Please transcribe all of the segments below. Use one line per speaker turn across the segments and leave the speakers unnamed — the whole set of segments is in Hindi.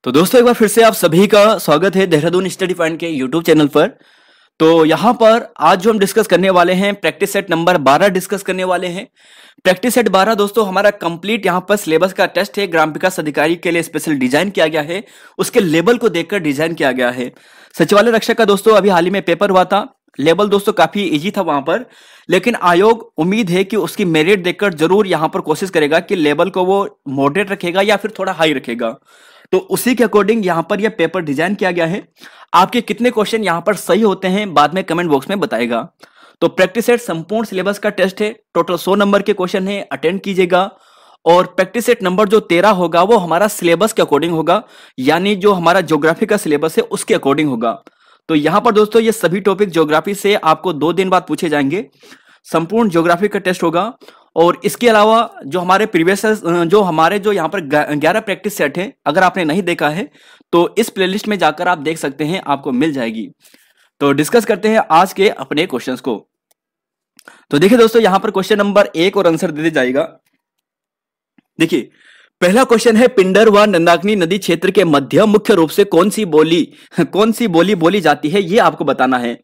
तो दोस्तों एक बार फिर से आप सभी का स्वागत है देहरादून स्टडी पॉइंट के यूट्यूब चैनल पर। तो यहाँ पर आज जो हम डिस्कस करने वाले हैं प्रैक्टिस सेट नंबर 12 डिस्कस करने वाले हैं। प्रैक्टिस सेट 12 दोस्तों हमारा कंप्लीट यहाँ पर सिलेबस का टेस्ट है। ग्राम विकास अधिकारी के लिए स्पेशल डिजाइन किया गया है, उसके लेवल को देखकर डिजाइन किया गया है। सचिवालय रक्षक का दोस्तों अभी हाल ही में पेपर हुआ था। लेवल दोस्तों काफी इजी था वहां पर, लेकिन आयोग उम्मीद है कि उसकी मेरिट देखकर जरूर यहां पर कोशिश करेगा कि लेवल को वो मॉडरेट रखेगा या फिर थोड़ा हाई रखेगा। तो उसी के अकॉर्डिंग यहां पर यह पेपर डिजाइन किया गया है। आपके कितने क्वेश्चन यहां पर सही होते हैं बाद में कमेंट बॉक्स में बताएगा। तो प्रैक्टिस सेट संपूर्ण सिलेबस का टेस्ट है, टोटल 100 नंबर के क्वेश्चन है, अटेंड कीजिएगा। और प्रैक्टिस सेट नंबर जो 13 होगा वो हमारा सिलेबस के अकॉर्डिंग होगा, यानी जो हमारा ज्योग्राफी का सिलेबस है उसके अकॉर्डिंग होगा। तो यहां पर दोस्तों ये सभी टॉपिक ज्योग्राफी से आपको 2 दिन बाद पूछे जाएंगे। संपूर्ण ज्योग्राफी का टेस्ट होगा। और इसके अलावा जो हमारे प्रीवियस जो यहाँ पर 11 प्रैक्टिस सेट है, अगर आपने नहीं देखा है तो इस प्लेलिस्ट में जाकर आप देख सकते हैं, आपको मिल जाएगी। तो डिस्कस करते हैं आज के अपने क्वेश्चंस को। तो देखिए दोस्तों यहां पर क्वेश्चन नंबर 1 और आंसर दे दिया जाएगा। देखिए पहला क्वेश्चन है, पिंडर व नंदाकिनी नदी क्षेत्र के मध्य मुख्य रूप से कौन सी बोली बोली जाती है, ये आपको बताना है।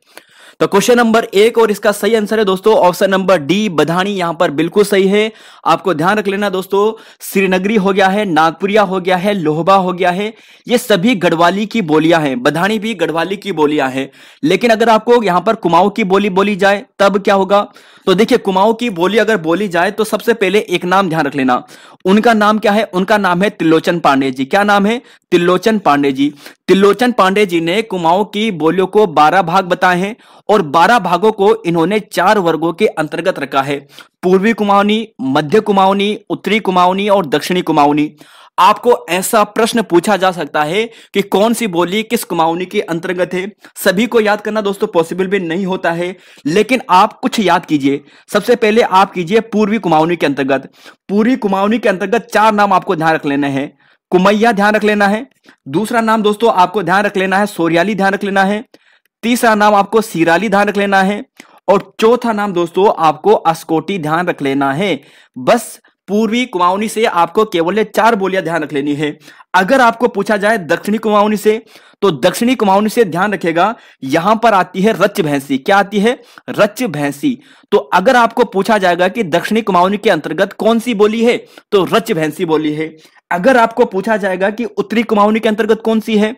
तो क्वेश्चन नंबर 1 और इसका सही आंसर है दोस्तों ऑप्शन नंबर डी, बधानी। यहां पर बिल्कुल सही है। आपको ध्यान रख लेना दोस्तों, श्रीनगरी हो गया है, नागपुरिया हो गया है, लोहबा हो गया है, ये सभी गढ़वाली की बोलियां हैं। बधानी भी गढ़वाली की बोलियां हैं। लेकिन अगर आपको यहां पर कुमाऊं की बोली बोली जाए तब क्या होगा? तो देखिए कुमाऊं की बोली अगर बोली जाए तो सबसे पहले एक नाम ध्यान रख लेना। उनका नाम क्या है? उनका नाम है त्रिलोचन पांडे जी। क्या नाम है? त्रिलोचन पांडे जी। त्रिलोचन पांडे जी ने कुमाऊं की बोलियों को 12 भाग बताए हैं और 12 भागों को इन्होंने 4 वर्गों के अंतर्गत रखा है। पूर्वी कुमाऊनी, मध्य कुमाऊनी, उत्तरी कुमाऊनी और दक्षिणी कुमाऊनी। आपको ऐसा प्रश्न पूछा जा सकता है कि कौन सी बोली किस कुमाऊनी के अंतर्गत है। सभी को याद करना दोस्तों पॉसिबल भी नहीं होता है, लेकिन आप कुछ याद कीजिए। सबसे पहले आप कीजिए पूर्वी कुमाऊनी के अंतर्गत। पूर्वी कुमाऊनी के अंतर्गत 4 नाम आपको ध्यान रख लेने हैं। कुमैया ध्यान रख लेना है। दूसरा नाम दोस्तों आपको ध्यान रख लेना है सोरियाली, ध्यान रख लेना है। तीसरा नाम आपको सिराली ध्यान रख लेना है। और चौथा नाम दोस्तों आपको अस्कोटी ध्यान रख लेना है। बस पूर्वी कुमाऊनी से आपको केवल 4 बोलियां ध्यान रख लेनी है। अगर आपको पूछा जाए दक्षिणी कुमाऊनी से, तो दक्षिणी कुमाऊनी से ध्यान रखेगा, यहां पर आती है रच भैंसी। क्या आती है? रच भैंसी। तो अगर आपको पूछा जाएगा कि दक्षिणी कुमाऊनी के अंतर्गत कौन सी बोली है, तो रच भैंसी बोली है। अगर आपको पूछा जाएगा कि उत्तरी कुमाऊनी के अंतर्गत कौन सी है,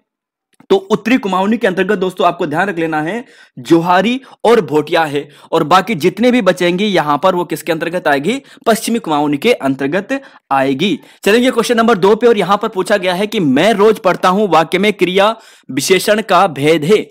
तो उत्तरी कुमाऊनी के अंतर्गत दोस्तों आपको ध्यान रख लेना है जोहारी और भोटिया है। और बाकी जितने भी बचेंगे यहां पर वो किसके अंतर्गत आएगी? पश्चिमी कुमाऊनी के अंतर्गत आएगी। चलेंगे क्वेश्चन नंबर 2 पे। और यहां पर पूछा गया है कि मैं रोज पढ़ता हूं वाक्य में क्रिया विशेषण का भेद है।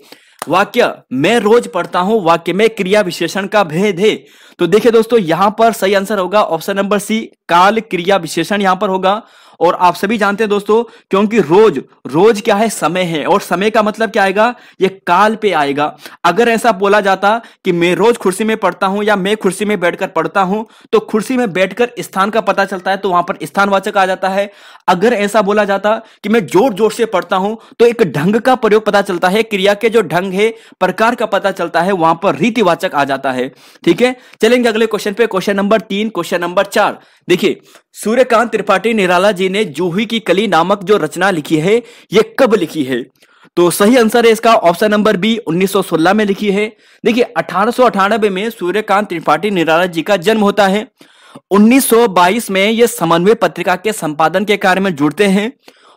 वाक्य मैं रोज पढ़ता हूं वाक्य में क्रिया विशेषण का भेद है। तो देखिए दोस्तों यहां पर सही आंसर होगा ऑप्शन नंबर सी, काल क्रिया विशेषण यहां पर होगा। और आप सभी जानते हैं दोस्तों, क्योंकि रोज रोज क्या है? समय है। और समय का मतलब क्या आएगा? ये काल पे आएगा। अगर ऐसा बोला जाता कि मैं रोज कुर्सी में पढ़ता हूं या मैं कुर्सी में बैठकर पढ़ता हूं, तो कुर्सी में बैठकर स्थान का पता चलता है, तो वहां पर स्थानवाचक आ जाता है। अगर ऐसा बोला जाता कि मैं जोर जोर से पढ़ता हूं, तो एक ढंग का प्रयोग पता चलता है, क्रिया के जो ढंग है, प्रकार का पता चलता है, वहां पर रीतिवाचक आ जाता है। ठीक है, चलेंगे अगले क्वेश्चन पे। Question number 3, question number 4। देखिए सूर्यकांत त्रिपाठी निराला जी ने जूही की कली नामक जो रचना लिखी है, ये कब लिखी है? तो सही आंसर है इसका ऑप्शन नंबर बी, 1916 में लिखी है। देखिए 1898 में सूर्यकांत त्रिपाठी निराला जी का जन्म होता है। 1922 में ये समन्वय पत्रिका के संपादन के कार्य में जुड़ते हैं।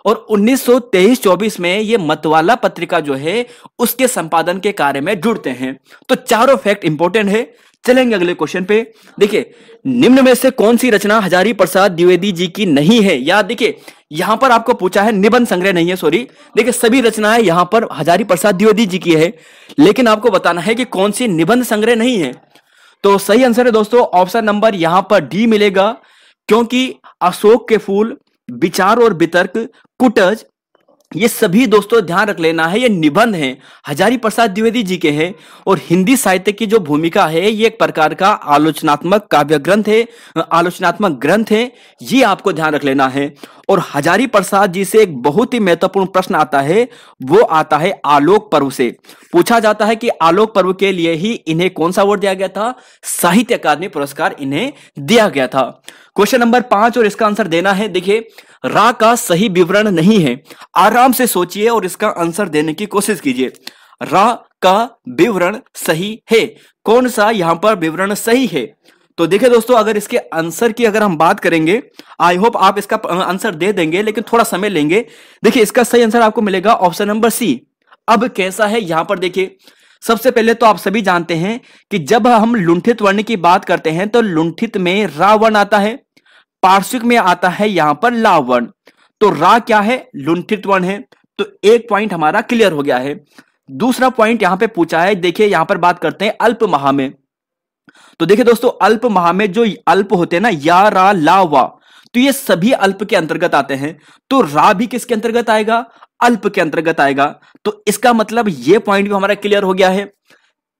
और 1923-24 में ये मतवाला पत्रिका जो है उसके संपादन के कार्य में जुड़ते हैं। तो चारों फैक्ट इंपॉर्टेंट है। चलेंगे अगले क्वेश्चन पे। देखिए निम्न में से कौन सी रचना हजारी प्रसाद द्विवेदी जी की नहीं है? याद देखिए यहां पर आपको पूछा है, निबंध संग्रह नहीं है, सॉरी। देखिए सभी रचनाएं यहां पर हजारी प्रसाद द्विवेदी जी की है, लेकिन आपको बताना है कि कौन सी निबंध संग्रह नहीं है। तो सही आंसर है दोस्तों ऑप्शन नंबर यहां पर डी मिलेगा, क्योंकि अशोक के फूल, विचार और वितर्क, कुटज, ये सभी दोस्तों ध्यान रख लेना है, ये निबंध हैं, हजारी प्रसाद द्विवेदी जी के हैं। और हिंदी साहित्य की जो भूमिका है, ये एक प्रकार का आलोचनात्मक काव्य ग्रंथ है, आलोचनात्मक ग्रंथ है, ये आपको ध्यान रख लेना है। और हजारी प्रसाद जी से एक बहुत ही महत्वपूर्ण प्रश्न आता है, वो आता है आलोक पर्व से। पूछा जाता है कि आलोक पर्व के लिए ही इन्हें कौन सा अवार्ड दिया गया था? साहित्य अकादमी पुरस्कार इन्हें दिया गया था। क्वेश्चन नंबर 5 और इसका आंसर देना है। देखिए रा का सही विवरण नहीं है। आराम से सोचिए और इसका आंसर देने की कोशिश कीजिए। रा का विवरण सही है, कौन सा यहां पर विवरण सही है? तो देखिए दोस्तों, अगर इसके आंसर की अगर हम बात करेंगे, आई होप आप इसका आंसर दे देंगे, लेकिन थोड़ा समय लेंगे। देखिए इसका सही आंसर आपको मिलेगा ऑप्शन नंबर सी। अब कैसा है यहां पर देखिए, सबसे पहले तो आप सभी जानते हैं कि जब हम लुंठित वर्ण की बात करते हैं तो लुंठित में रा वर्ण आता है, पार्श्विक में आता है यहां पर ला वर्ण। तो रा क्या है? लुंठित वर्ण है। तो एक पॉइंट हमारा क्लियर हो गया है। दूसरा पॉइंट यहां पे पूछा है, देखिए यहां पर बात करते हैं अल्प महा में। तो देखिए दोस्तों, अल्प महा में जो अल्प होते हैं ना, या रा ला वा, तो ये सभी अल्प के अंतर्गत आते हैं। तो रा भी किसके अंतर्गत आएगा? अल्प के अंतर्गत आएगा। तो इसका मतलब ये पॉइंट भी हमारा क्लियर हो गया है।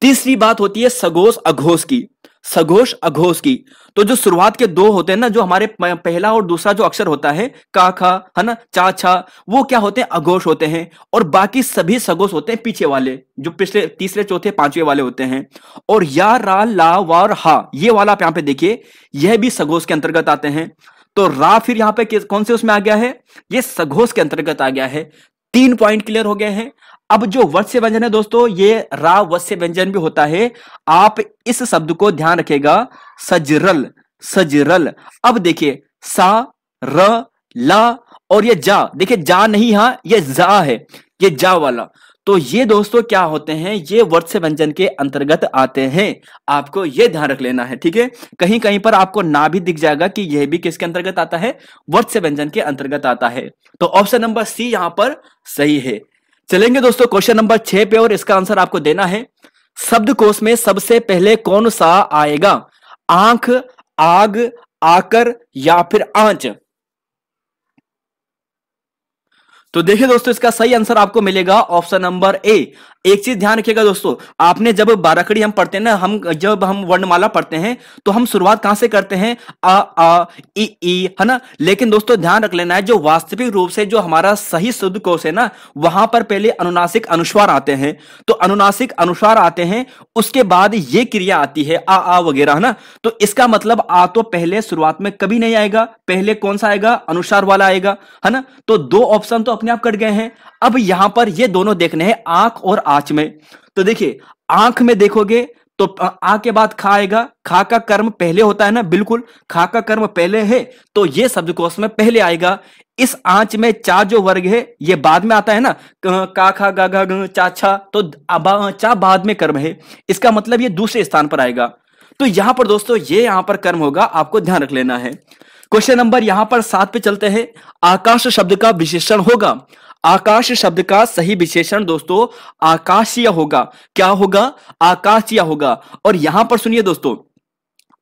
तीसरी बात होती है सघोष अघोष की। सघोष अघोष की, तो जो शुरुआत के दो होते हैं ना, जो हमारे पहला और दूसरा जो अक्षर होता है, का खा है ना, चा छा, वो क्या होते हैं? अघोष होते हैं। और बाकी सभी सघोष होते हैं पीछे वाले, जो पिछले तीसरे चौथे पांचवे वाले होते हैं। और या रा ला वा और हा, ये वाला आप यहां पे देखिए, यह भी सघोष के अंतर्गत आते हैं। तो रा फिर यहां पे कौन से उसमें आ गया है? ये सघोष के अंतर्गत आ गया है। 3 पॉइंट क्लियर हो गए हैं। अब जो वत्स्य व्यंजन है दोस्तों, ये रा वत्स्य व्यंजन भी होता है। आप इस शब्द को ध्यान रखेगा, सजरल, सजरल। अब देखिए सा, र, ला और ये जा, देखिए जा नहीं, हां ये जा है, ये जा वाला। तो ये दोस्तों क्या होते हैं? ये वत्स्य व्यंजन के अंतर्गत आते हैं। आपको ये ध्यान रख लेना है, ठीक है। कहीं कहीं पर आपको ना भी दिख जाएगा कि यह भी किसके अंतर्गत आता है? वत्स्य व्यंजन के अंतर्गत आता है। तो ऑप्शन नंबर सी यहां पर सही है। चलेंगे दोस्तों क्वेश्चन नंबर 6 पे, और इसका आंसर आपको देना है। शब्दकोश में सबसे पहले कौन सा आएगा? आंख, आग, आकर या फिर आंच? तो देखिए दोस्तों, इसका सही आंसर आपको मिलेगा ऑप्शन नंबर ए। एक चीज ध्यान रखिएगा दोस्तों, आपने जब बाराखड़ी हम पढ़ते हैं ना, जब हम वर्णमाला पढ़ते हैं तो हम शुरुआत कहां से करते हैं? आ ई, है ना। लेकिन दोस्तों ध्यान रख लेना है, जो वास्तविक रूप से जो हमारा सही शब्दकोश है ना, वहां पर पहले अनुनासिक अनुस्वार आते हैं। तो अनुनासिक अनुस्वार आते हैं, उसके बाद ये क्रिया आती है आ वगैरह, है ना। तो इसका मतलब आ तो पहले शुरुआत में कभी नहीं आएगा, पहले कौन सा आएगा? अनुस्वार वाला आएगा, है ना। तो 2 ऑप्शन तो अपने आप कट गए हैं। अब यहां पर ये दोनों देखने हैं, आंख और आंच में। तो देखिए आंख में देखोगे तो आ के बाद खा आएगा, खा का कर्म पहले होता है ना, बिल्कुल खा का कर्म पहले है, तो ये शब्दकोश में पहले आएगा। इस आंच में चा जो वर्ग है ये बाद में आता है ना, का खा गा गा चा छा, तो चा बाद में कर्म है, इसका मतलब ये दूसरे स्थान पर आएगा। तो यहां पर दोस्तों ये यहां पर कर्म होगा, आपको ध्यान रख लेना है। क्वेश्चन नंबर यहां पर 7 पे चलते हैं। आकाश शब्द का विशेषण होगा। आकाश शब्द का सही विशेषण दोस्तों आकाशीय होगा। क्या होगा? आकाशीय होगा। और यहां पर सुनिए दोस्तों,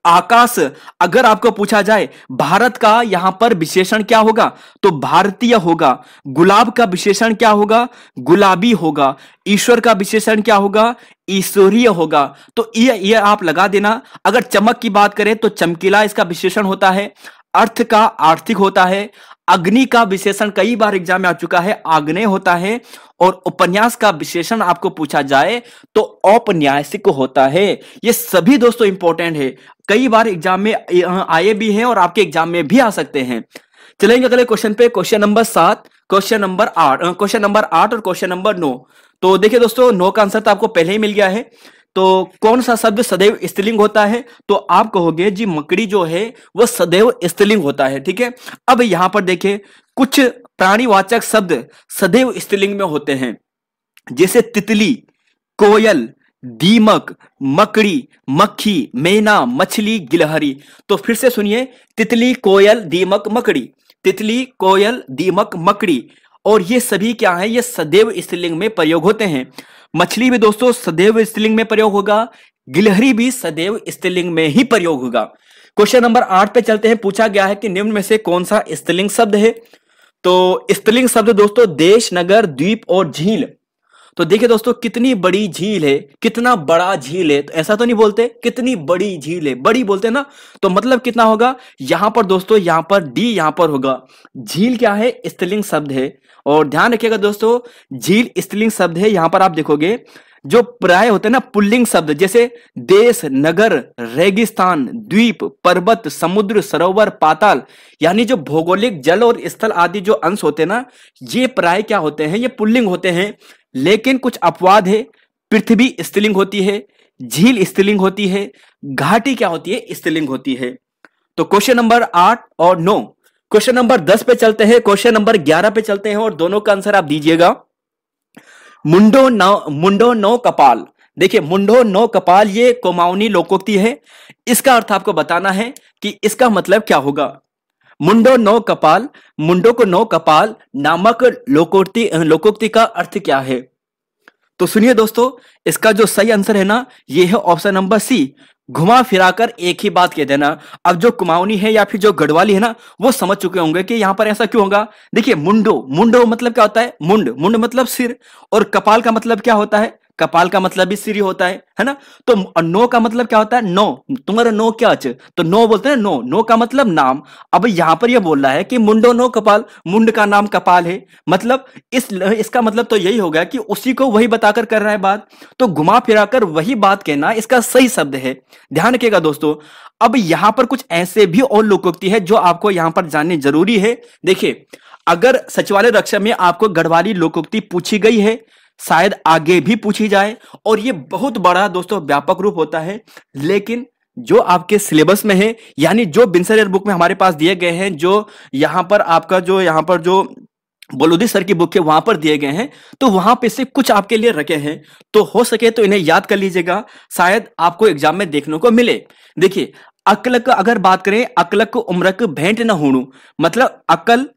आकाश अगर आपको पूछा जाए भारत का यहां पर विशेषण क्या होगा, तो भारतीय होगा। गुलाब का विशेषण क्या होगा? गुलाबी होगा। ईश्वर का विशेषण क्या होगा? ईश्वरीय होगा। तो ये आप लगा देना। अगर चमक की बात करें तो चमकीला इसका विशेषण होता है। अर्थ का आर्थिक होता है। अग्नि का विशेषण कई बार एग्जाम में आ चुका है, आग्नेय होता है। और उपन्यास का विशेषण आपको पूछा जाए तो औपन्यासिक होता है। ये सभी दोस्तों इंपॉर्टेंट है, कई बार एग्जाम में आए भी हैं और आपके एग्जाम में भी आ सकते हैं। चलेंगे अगले क्वेश्चन पे, क्वेश्चन नंबर 7, क्वेश्चन नंबर 8 और क्वेश्चन नंबर 9। तो देखिए दोस्तों 9 का आंसर तो आपको पहले ही मिल गया है। तो कौन सा शब्द सदैव स्त्रीलिंग होता है? तो आप कहोगे जी मकड़ी जो है वो सदैव स्त्रीलिंग होता है, ठीक है। अब यहां पर देखिए कुछ प्राणीवाचक शब्द सदैव स्त्रीलिंग में होते हैं, जैसे तितली, कोयल, दीमक, मकड़ी, मक्खी, मैना, मछली, गिलहरी। तो फिर से सुनिए, तितली, कोयल, दीमक, मकड़ी। तितली, कोयल, दीमक, मकड़ी, और ये सभी क्या है? ये सदैव स्त्रीलिंग में प्रयोग होते हैं। मछली भी दोस्तों सदैव स्त्रीलिंग में प्रयोग होगा, गिलहरी भी सदैव स्त्रीलिंग में ही प्रयोग होगा। क्वेश्चन नंबर 8 पे चलते हैं। पूछा गया है कि निम्न में से कौन सा स्त्रीलिंग शब्द है? तो स्त्रीलिंग शब्द दोस्तों देश, नगर, द्वीप और झील। तो देखिए दोस्तों कितनी बड़ी झील है, कितना बड़ा झील है, तो ऐसा तो नहीं बोलते कितनी बड़ी झील है, बड़ी बोलते ना, तो मतलब कितना होगा यहां पर दोस्तों, यहां पर डी यहां पर होगा। झील क्या है? स्त्रीलिंग शब्द है। और ध्यान रखिएगा दोस्तों, झील स्त्रीलिंग शब्द है। यहां पर आप देखोगे जो पर्याय होते हैं ना पुल्लिंग शब्द, जैसे देश, नगर, रेगिस्तान, द्वीप, पर्वत, समुद्र, सरोवर, पाताल, यानी जो भौगोलिक जल और स्थल आदि जो अंश होते हैं ना, ये पर्याय क्या होते हैं, ये पुल्लिंग होते हैं। लेकिन कुछ अपवाद है। पृथ्वी स्त्रीलिंग होती है, झील स्त्रीलिंग होती है, घाटी क्या होती है, स्त्रीलिंग होती है। तो क्वेश्चन नंबर 8 और 9, क्वेश्चन नंबर 10 पे चलते हैं, क्वेश्चन नंबर 11 पे चलते हैं और दोनों का आंसर आप दीजिएगा। मुंडो नौ कपाल। देखिए मुंडो नौ कपाल ये कुमाऊनी लोकोक्ति है। इसका अर्थ आपको बताना है कि इसका मतलब क्या होगा। मुंडो नौ कपाल, मुंडो को नौ कपाल नामक लोकोक्ति का अर्थ क्या है। तो सुनिए दोस्तों, इसका जो सही आंसर है ना, ये है ऑप्शन नंबर सी, घुमा फिराकर एक ही बात कह देना। अब जो कुमाऊनी है या फिर जो गढ़वाली है ना, वो समझ चुके होंगे कि यहां पर ऐसा क्यों होगा। देखिए मुंडो मतलब क्या होता है, मुंड मतलब सिर, और कपाल का मतलब क्या होता है, कपाल का मतलब भी सिर ही होता है ना। तो नो का मतलब क्या होता है, नो, तुम्हारा नो क्या अच, तो नो बोलते हैं नो का मतलब नाम। अब यहां पर यह बोल रहा है कि मुंडो नो कपाल, मुंड का नाम कपाल है, मतलब इसका मतलब तो यही होगा कि उसी को वही बताकर कर रहा है बात। तो घुमा फिराकर वही बात कहना इसका सही शब्द है। ध्यान रखिएगा दोस्तों। अब यहां पर कुछ ऐसे भी और लोकोक्ति है जो आपको यहां पर जाननी जरूरी है। देखिए अगर सचिवालय रक्षा में आपको गढ़वाली लोकोक्ति पूछी गई है, शायद आगे भी पूछी जाए, और ये बहुत बड़ा दोस्तों व्यापक रूप होता है। लेकिन जो आपके सिलेबस में है, यानी जो बिनसर बुक में हमारे पास दिए गए हैं, जो यहां पर आपका जो यहां पर जो बलूदी सर की बुक है वहां पर दिए गए हैं, तो वहां पे से कुछ आपके लिए रखे हैं। तो हो सके तो इन्हें याद कर लीजिएगा, शायद आपको एग्जाम में देखने को मिले। देखिए अकलक अगर बात करें, अकलक उम्रक भेंट न होणु, मतलब अकल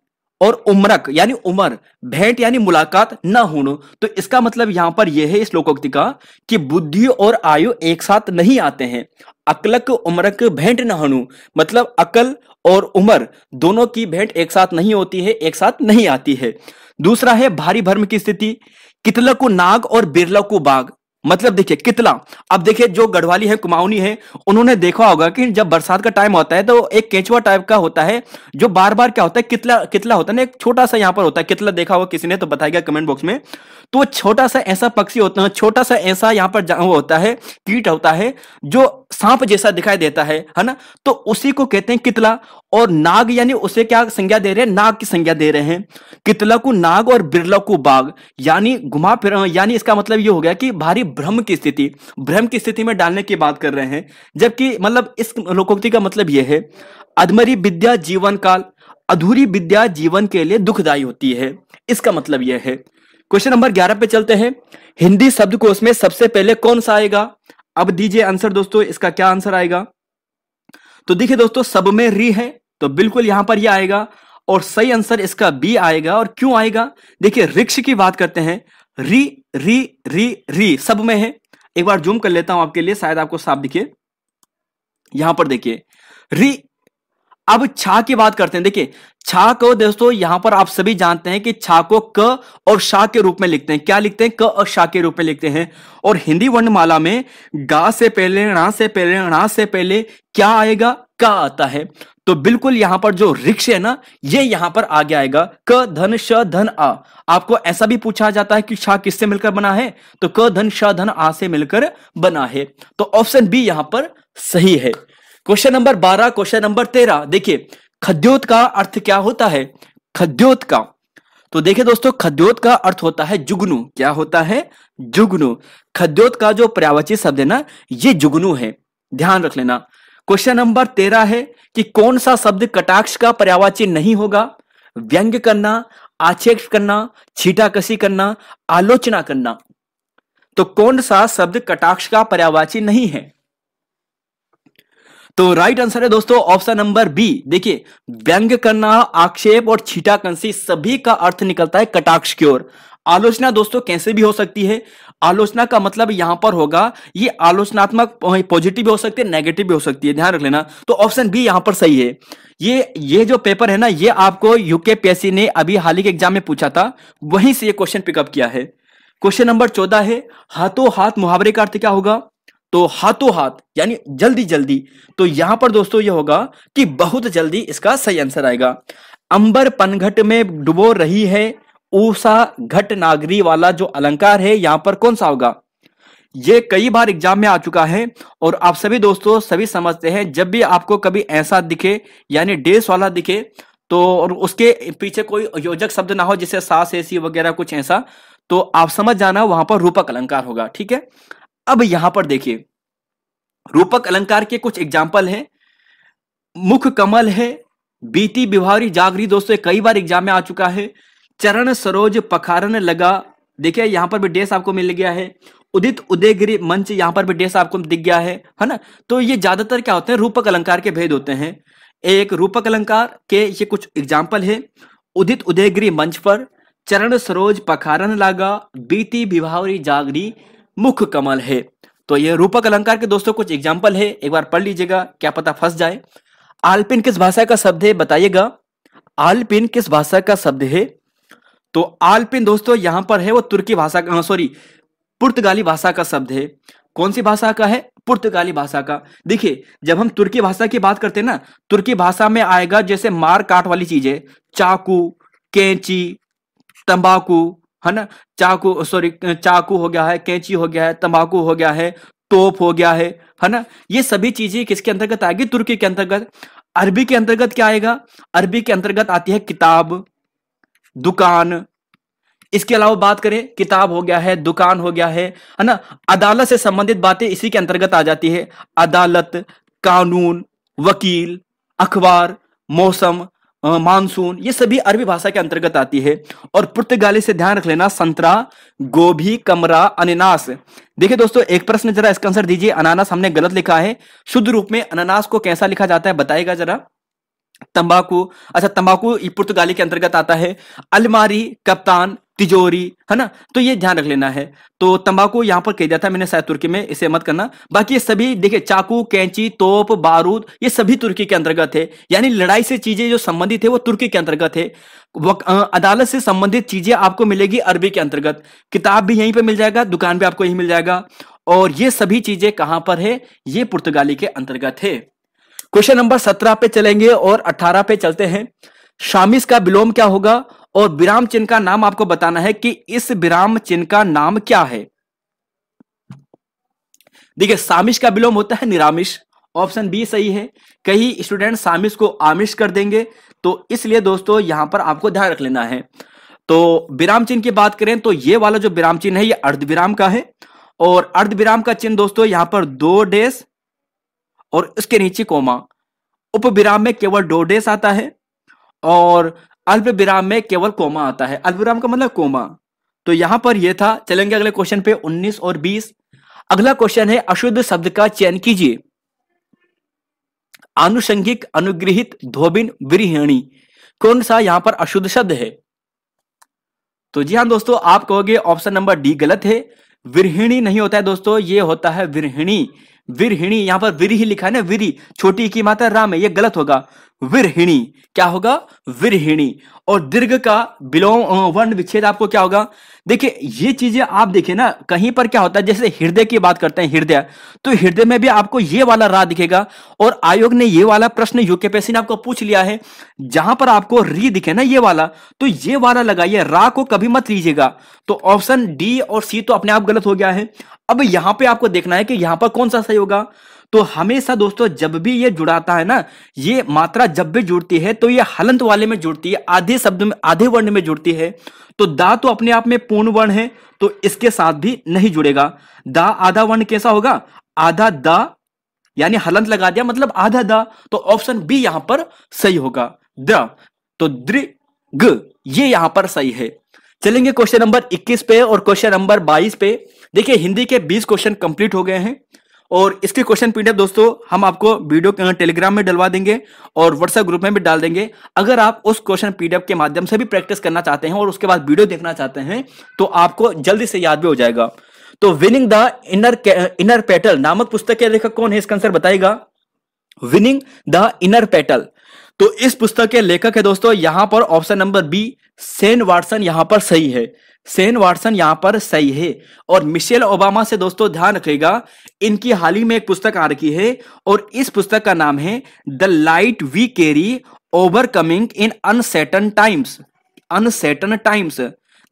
और उम्रक यानी उमर, भेंट यानी मुलाकात न होणु। तो इसका मतलब यहां पर यह है इस लोकोक्ति का कि बुद्धि और आयु एक साथ नहीं आते हैं। अकलक उम्रक भेंट न होणु मतलब अकल और उम्र दोनों की भेंट एक साथ नहीं होती है, एक साथ नहीं आती है। दूसरा है भारी भरम की स्थिति, कितला को नाग और बिरला को बाघ। मतलब देखिए कितला, अब देखिए जो गढ़वाली है कुमाऊनी है, उन्होंने देखा होगा कि जब बरसात का टाइम होता है तो एक केंचुआ टाइप का होता है जो बार बार क्या होता है, कितला होता है ना, एक छोटा सा यहां पर होता है कितला। देखा होगा किसी ने तो बताएगा कमेंट बॉक्स में। तो छोटा सा ऐसा पक्षी होता है, छोटा सा ऐसा यहां पर वो होता है, कीट होता है जो सांप जैसा दिखाई देता है ना। तो उसी को कहते हैं कितला। और नाग यानी उसे क्या संज्ञा दे रहे हैं, नाग की संज्ञा दे रहे हैं। कितला को नाग और बिरला को बाघ, यानी घुमा फिर, यानी इसका मतलब ये हो गया कि भारी भ्रम की स्थिति, भ्रम की स्थिति में डालने की बात कर रहे हैं। जबकि मतलब इस लोकोक्ति का मतलब यह है, अधमरी विद्या जीवन काल, अधूरी विद्या जीवन के लिए दुखदायी होती है। इसका मतलब यह है। क्वेश्चन नंबर 11 पे चलते हैं। हिंदी शब्दकोश में सबसे पहले कौन सा आएगा। अब दीजिए आंसर दोस्तों, इसका क्या आंसर आएगा। तो देखिए दोस्तों, सब में री है तो बिल्कुल यहां पर यह आएगा, और सही आंसर इसका बी आएगा। और क्यों आएगा, देखिए वृक्ष की बात करते हैं, री री री री सब में है। एक बार जूम कर लेता हूं आपके लिए, शायद आपको साफ दिखे। यहां पर देखिए री। अब छा की बात करते हैं। देखिए छा को दोस्तों यहां पर आप सभी जानते हैं कि छा को क और शा के रूप में लिखते हैं। क्या लिखते हैं, क और शा के रूप में लिखते हैं। और हिंदी वर्णमाला में गा से पहले, णा से पहले, णा से पहले क्या आएगा, का आता है। तो बिल्कुल यहां पर जो वृक्ष है ना, ये यहां पर आगे आएगा, क धन श धन आ। आपको ऐसा भी पूछा जाता है कि शा किससे मिलकर बना है, तो क धन श धन आ से मिलकर बना है। तो ऑप्शन बी यहां पर सही है। Question number 12, question number 13। देखिए खद्योत का अर्थ क्या होता है, खद्योत का। तो देखिए दोस्तों, खद्योत का अर्थ होता है जुगनू। क्या होता है, जुगनू। खद्योत का जो पर्यायवाची शब्द है ना, ये जुगनू है, ध्यान रख लेना। क्वेश्चन नंबर 13 है कि कौन सा शब्द कटाक्ष का पर्यायवाची नहीं होगा। व्यंग्य करना, आक्षेप करना, छींटाकशी करना, आलोचना करना। तो कौन सा शब्द कटाक्ष का पर्यायवाची नहीं है। तो राइट आंसर है दोस्तों ऑप्शन नंबर बी। देखिए व्यंग्य करना, आक्षेप और छींटाकशी सभी का अर्थ निकलता है कटाक्ष की ओर। आलोचना दोस्तों कैसे भी हो सकती है। आलोचना का मतलब यहां पर होगा, ये आलोचनात्मक पॉजिटिव भी हो सकती है, नेगेटिव भी हो सकती है, ध्यान रख लेना। तो ऑप्शन बी यहां पर सही है। ये जो पेपर है ना, ये आपको यूकेपीएससी ने अभी हाल ही के एग्जाम में पूछा था, वहीं से ये क्वेश्चन पिकअप किया है। क्वेश्चन नंबर 14 है, हाथों हाथ मुहावरे का अर्थ क्या होगा। तो हाथों हाथ यानी जल्दी जल्दी। तो यहां पर दोस्तों यह होगा कि बहुत जल्दी, इसका सही आंसर आएगा। अंबर पनघट में डुबो रही है, ऊषा घट नागरी वाला जो अलंकार है, यहां पर कौन सा होगा। ये कई बार एग्जाम में आ चुका है और आप सभी दोस्तों सभी समझते हैं, जब भी आपको कभी ऐसा दिखे यानी डेस वाला दिखे तो और उसके पीछे कोई योजक शब्द ना हो जैसे सा से सी वगैरह कुछ ऐसा, तो आप समझ जाना वहां पर रूपक अलंकार होगा। ठीक है, अब यहां पर देखिए रूपक अलंकार के कुछ एग्जाम्पल हैं। मुख कमल है, बीती बिहारी जागरी, दोस्तों कई बार एग्जाम में आ चुका है। चरण सरोज पखारन लगा, देखिए यहां पर भी डेस आपको मिल गया है। उदित उदयगिरी मंच, यहां पर भी डेस आपको दिख गया है ना। तो ये ज्यादातर क्या होते हैं, रूपक अलंकार के भेद होते हैं। एक रूपक अलंकार के ये कुछ एग्जाम्पल है। उदित उदयगिरी मंच पर, चरण सरोज पखारन लागा, बीती बिहारी जागरी, मुख कमल है। तो ये रूपक अलंकार के दोस्तों कुछ एग्जाम्पल है, एक बार पढ़ लीजिएगा, क्या पता फंस जाए। आलपिन किस भाषा का शब्द है, बताइएगा। आलपिन किस भाषा का शब्द है? तो आलपिन दोस्तों यहां पर है वो तुर्की भाषा का, सॉरी पुर्तगाली भाषा का शब्द है। कौन सी भाषा का है? पुर्तगाली भाषा का। देखिए जब हम तुर्की भाषा की बात करते हैं ना, तुर्की भाषा में आएगा जैसे मार काट वाली चीजें, चाकू, कैंची, तंबाकू, है ना। चाकू सॉरी चाकू हो गया है, कैंची हो गया है, तंबाकू हो गया है, तोप हो गया है ना। ये सभी चीजें किसके अंतर्गत आएगी? तुर्की के अंतर्गत। अरबी के अंतर्गत क्या आएगा? अरबी के अंतर्गत आती है किताब, दुकान। इसके अलावा बात करें, किताब हो गया है, दुकान हो गया है ना। अदालत से संबंधित बातें इसी के अंतर्गत आ जाती है। अदालत, कानून, वकील, अखबार, मौसम, मानसून, ये सभी अरबी भाषा के अंतर्गत आती है। और पुर्तगाली से ध्यान रख लेना, संतरा, गोभी, कमरा, अनानास। देखिए दोस्तों एक प्रश्न जरा इसका आंसर दीजिए। अनानास हमने गलत लिखा है, शुद्ध रूप में अनानास को कैसा लिखा जाता है बताइएगा जरा। तंबाकू, अच्छा तंबाकू पुर्तगाली के अंतर्गत आता है। अलमारी, कप्तान, तिजोरी, है ना। तो ये ध्यान रख लेना है। तो तंबाकू यहां पर कह दिया था मैंने शायद तुर्की में, इसे मत करना। बाकी ये सभी देखिए, चाकू, कैंची, तोप, बारूद, ये सभी तुर्की के अंतर्गत है। यानी लड़ाई से चीजें जो संबंधित है वो तुर्की के अंतर्गत है। अदालत से संबंधित चीजें आपको मिलेगी अरबी के अंतर्गत। किताब भी यहीं पे मिल जाएगा, दुकान भी आपको यहीं मिल जाएगा। और ये सभी चीजें कहां पर है? ये पुर्तगाली के अंतर्गत है। क्वेश्चन नंबर 17 पे चलेंगे और 18 पे चलते हैं। शामिस का विलोम क्या होगा? और विराम चिन्ह का नाम आपको बताना है कि इस विराम चिन्ह का नाम क्या है। देखिए सामिश का विलोम होता है निरामिष, ऑप्शन बी सही है। कई स्टूडेंट सामिश को आमिष कर देंगे, तो इसलिए दोस्तों यहां पर आपको ध्यान रख लेना है। तो विराम चिन्ह की बात करें तो ये वाला जो विराम चिन्ह है ये अर्धविराम का है। और अर्धविराम का चिन्ह दोस्तों यहां पर 2 डेश और इसके नीचे कोमा। उप विराम में केवल 2 डेश आता है और अल्प विराम में केवल कोमा आता है। अल्प विराम का मतलब कोमा। तो यहां पर यह था। चलेंगे अगले क्वेश्चन पे, 19 और 20। अगला क्वेश्चन है, अशुद्ध शब्द का चयन कीजिए। आनुषंगिक, अनुग्रहित, धोबिन, विरहिणी, कौन सा यहां पर अशुद्ध शब्द है? तो जी हां दोस्तों, आप कहोगे ऑप्शन नंबर डी गलत है। विरहिणी नहीं होता है दोस्तों, ये होता है विरहिणी। विरहिणी, यहां पर विर ही लिखा है ना, विरी छोटी की मात्रा राम है, ये गलत होगा। विरहिणी क्या होगा? विरहिणी। और दीर्घ का विलोम वर्ण विच्छेद आपको क्या होगा? देखिए ये चीजें आप देखिए ना, कहीं पर क्या होता है, जैसे हृदय की बात करते हैं, हृदय, तो हृदय में भी आपको ये वाला रा दिखेगा। और आयोग ने ये वाला प्रश्न यूकेपीएससी ने आपको पूछ लिया है, जहां पर आपको री दिखे ना ये वाला, तो ये वाला लगाइए, रा को कभी मत लीजिएगा। तो ऑप्शन डी और सी तो अपने आप गलत हो गया है। अब यहां पे आपको देखना है कि यहां पर कौन सा सही होगा। तो हमेशा दोस्तों जब भी ये जुड़ाता है ना, ये मात्रा जब भी जुड़ती है तो ये हलंत वाले में जुड़ती है, आधे शब्द में, आधे वर्ण में जुड़ती है। तो दा तो अपने आप में पूर्ण वर्ण है, तो इसके साथ भी नहीं जुड़ेगा। दा आधा वर्ण कैसा होगा? आधा दा, यानी हलंत लगा दिया मतलब आधा दा। तो ऑप्शन बी यहां पर सही होगा, द। तो दृग ये यहां पर सही है। चलेंगे क्वेश्चन नंबर 21 पे और क्वेश्चन नंबर 22 पे। देखिए हिंदी के 20 क्वेश्चन कंप्लीट हो गए हैं और इसके क्वेश्चन पीडीएफ दोस्तों हम आपको वीडियो टेलीग्राम में डलवा देंगे और व्हाट्सएप ग्रुप में भी डाल देंगे। अगर आप उस क्वेश्चन पीडीएफ के माध्यम से भी प्रैक्टिस करना चाहते हैं और उसके बाद वीडियो देखना चाहते हैं तो आपको जल्दी से याद भी हो जाएगा। तो विनिंग द इनर पेटल नामक पुस्तक के लेखक कौन है? इसका आंसर बताइएगा। विनिंग द इनर पेटल, तो इस पुस्तक के लेखक है दोस्तों यहां पर option number B Shane Watson यहां पर सही है। सेन वाटसन यहां पर सही है। और मिशेल ओबामा से दोस्तों ध्यान रखिएगा, इनकी हाल ही में एक पुस्तक आ रखी है और इस पुस्तक का नाम है the light we carry overcoming in uncertain times. Uncertain times,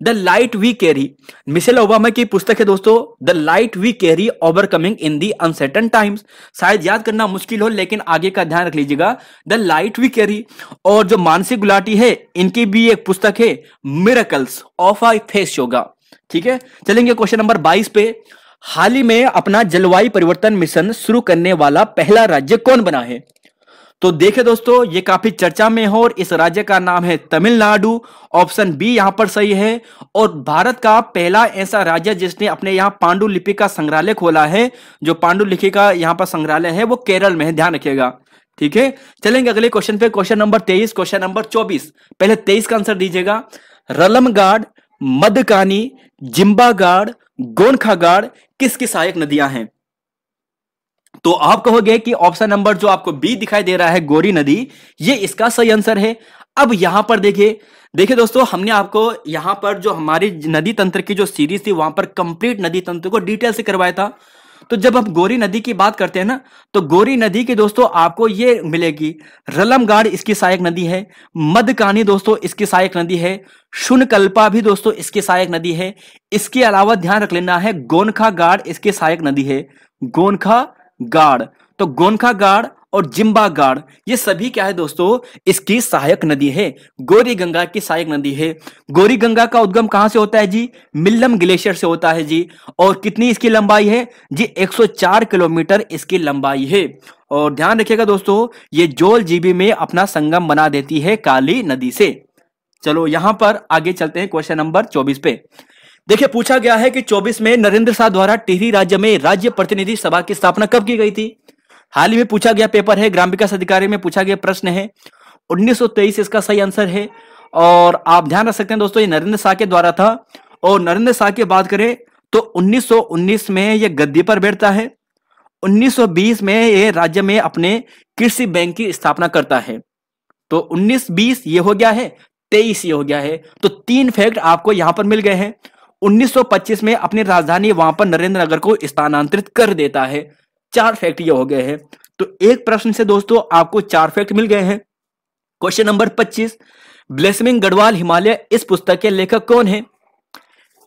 the light we carry, Michelle Obama की पुस्तक है दोस्तों, the light we carry overcoming in the uncertain times. शायद याद करना मुश्किल हो, लेकिन आगे का ध्यान रख लीजिएगा, द लाइट वी कैरी। और जो मानसी गुलाटी है, इनकी भी एक पुस्तक है, miracles of a face yoga. ठीक है, चलेंगे क्वेश्चन नंबर 22 पे। हाल ही में अपना जलवायु परिवर्तन मिशन शुरू करने वाला पहला राज्य कौन बना है? तो देखे दोस्तों, ये काफी चर्चा में हो, और इस राज्य का नाम है तमिलनाडु। ऑप्शन बी यहां पर सही है। और भारत का पहला ऐसा राज्य जिसने अपने यहां पांडुलिपि का संग्रहालय खोला है, जो पांडुलिपि का यहां पर संग्रहालय है वो केरल में है, ध्यान रखिएगा। ठीक है, चलेंगे अगले क्वेश्चन पे, क्वेश्चन नंबर 23, क्वेश्चन नंबर 24। पहले 23 का आंसर दीजिएगा। रलमगाड़, मदकानी, जिम्बागाड़, गोनखागाड़ किसकी सहायक नदियां हैं? तो आप कहोगे कि ऑप्शन नंबर जो आपको बी दिखाई दे रहा है, गोरी नदी, ये इसका सही आंसर है। अब यहां पर देखिए दोस्तों, हमने आपको यहां पर जो हमारी नदी तंत्र की जो सीरीज थी, वहां पर कंप्लीट नदी तंत्र को डिटेल से करवाया था। तो जब हम गोरी नदी की बात करते हैं ना, तो गोरी नदी की दोस्तों आपको ये मिलेगी, रलमगाड़ इसकी सहायक नदी है, मदकानी दोस्तों इसकी सहायक नदी है, शुनकल्पा भी दोस्तों इसकी सहायक नदी है। इसके अलावा ध्यान रख लेना है, गोनखागाड़ इसकी सहायक नदी है, गोनखागाड़। तो गोनखागाड़ और जिम्बागाड़ ये सभी क्या है दोस्तों, इसकी सहायक नदी है, गौरी गंगा की सहायक नदी है। गौरी गंगा का उद्गम कहां से होता है जी? मिल्लम ग्लेशियर से होता है जी। और कितनी इसकी लंबाई है जी? 104 किलोमीटर इसकी लंबाई है। और ध्यान रखिएगा दोस्तों, ये जोल जीबी में अपना संगम बना देती है काली नदी से। चलो यहां पर आगे चलते हैं क्वेश्चन नंबर 24 पे। देखिए, पूछा गया है कि 24 में नरेंद्र शाह द्वारा टिहरी राज्य में राज्य प्रतिनिधि सभा की स्थापना कब की गई थी? हाल ही में पूछा गया पेपर है, ग्राम विकास अधिकारी में पूछा गया प्रश्न है। 1923 इसका सही आंसर है। और आप ध्यान रख सकते हैं दोस्तों, ये नरेंद्र शाह के द्वारा था। और नरेंद्र शाह की बात करें तो 1919 में ये गद्दी पर बैठता है। 1920 में ये राज्य में अपने कृषि बैंक की स्थापना करता है। तो 19-20 ये हो गया है, 23 ये हो गया है। तो 3 फैक्ट आपको यहां पर मिल गए हैं। 1925 में अपनी राजधानी वहां पर नरेंद्र नगर को स्थानांतरित कर देता है। 4 फैक्ट ये हो गए हैं। तो एक प्रश्न से दोस्तों आपको 4 फैक्ट मिल गए हैं। क्वेश्चन नंबर 25, ब्लेसमिंग गढ़वाल हिमालय इस पुस्तक के लेखक कौन है?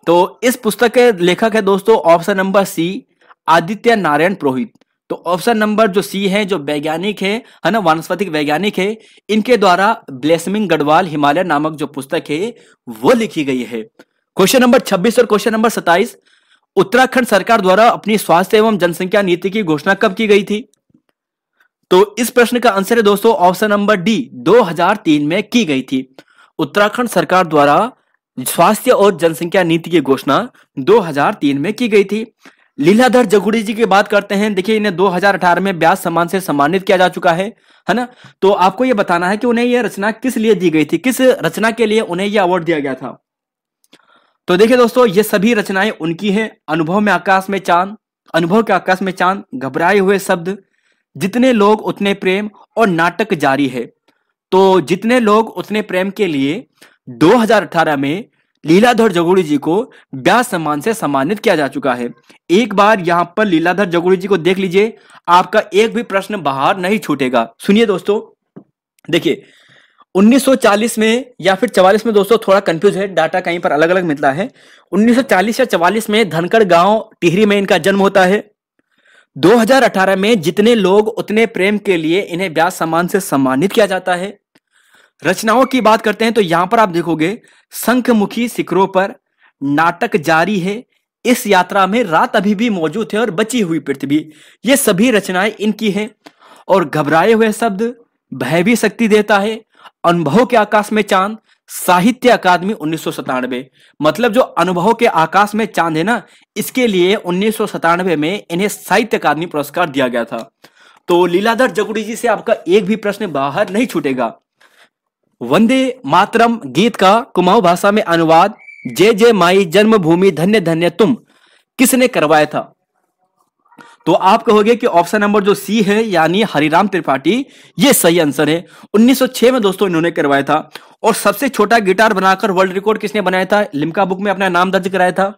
तो इस पुस्तक के लेखक है दोस्तों option number C, Aditya Narayan Purohit. तो ऑप्शन नंबर जो सी है, जो वैज्ञानिक है ना, वानस्पतिक वैज्ञानिक है, इनके द्वारा ब्लेसमिंग गढ़वाल हिमालय नामक जो पुस्तक है वो लिखी गई है। क्वेश्चन नंबर 26 और क्वेश्चन नंबर 27, उत्तराखंड सरकार द्वारा अपनी स्वास्थ्य एवं जनसंख्या नीति की घोषणा कब की गई थी? तो इस प्रश्न का आंसर है दोस्तों ऑप्शन नंबर डी, 2003 में की गई थी। उत्तराखंड सरकार द्वारा स्वास्थ्य और जनसंख्या नीति की घोषणा 2003 में की गई थी। लीलाधर जगुड़ी जी की बात करते हैं। देखिए, इन्हें 2018 में व्यास सम्मान से सम्मानित किया जा चुका है ना। तो आपको यह बताना है कि उन्हें यह रचना किस लिए दी गई थी, किस रचना के लिए उन्हें यह अवार्ड दिया गया था। तो देखिए दोस्तों, ये सभी रचनाएं उनकी हैं। अनुभव में आकाश में चांद, अनुभव के आकाश में चांद, घबराए हुए शब्द, जितने लोग उतने प्रेम और नाटक जारी है। तो जितने लोग उतने प्रेम के लिए 2018 में लीलाधर जगुड़ी जी को व्यास सम्मान से सम्मानित किया जा चुका है। एक बार यहां पर लीलाधर जगुड़ी जी को देख लीजिए, आपका एक भी प्रश्न बाहर नहीं छूटेगा। सुनिए दोस्तों, देखिए 1940 में या फिर 44 में, दोस्तों थोड़ा कंफ्यूज है, डाटा कहीं पर अलग अलग मिलता है। 1940 या 44 में धनखड़ गांव टिहरी में इनका जन्म होता है। 2018 में जितने लोग उतने प्रेम के लिए इन्हें व्यास सम्मान से सम्मानित किया जाता है। रचनाओं की बात करते हैं तो यहां पर आप देखोगे, शंखमुखी शिखरों पर, नाटक जारी है, इस यात्रा में रात अभी भी मौजूद है और बची हुई पृथ्वी, ये सभी रचनाएं इनकी हैं। और घबराए हुए शब्द, भय भी शक्ति देता है, अनुभव के आकाश में चांद, साहित्य अकादमी 1997। मतलब जो अनुभव के आकाश में चांद है ना, इसके लिए 1997 में इन्हें साहित्य अकादमी पुरस्कार दिया गया था। तो लीलाधर जगुड़ी जी से आपका एक भी प्रश्न बाहर नहीं छूटेगा। वंदे मातरम गीत का कुमाऊं भाषा में अनुवाद जय जय माई जन्मभूमि धन्य धन्य तुम किसने करवाया था? तो आप कहोगे कि ऑप्शन नंबर जो सी है, यानी हरिराम त्रिपाठी, ये सही आंसर है। 1906 में दोस्तों इन्होंने करवाया था। और सबसे छोटा गिटार बनाकर वर्ल्ड रिकॉर्ड किसने बनाया था? लिम्का बुक में अपना नाम दर्ज कराया था।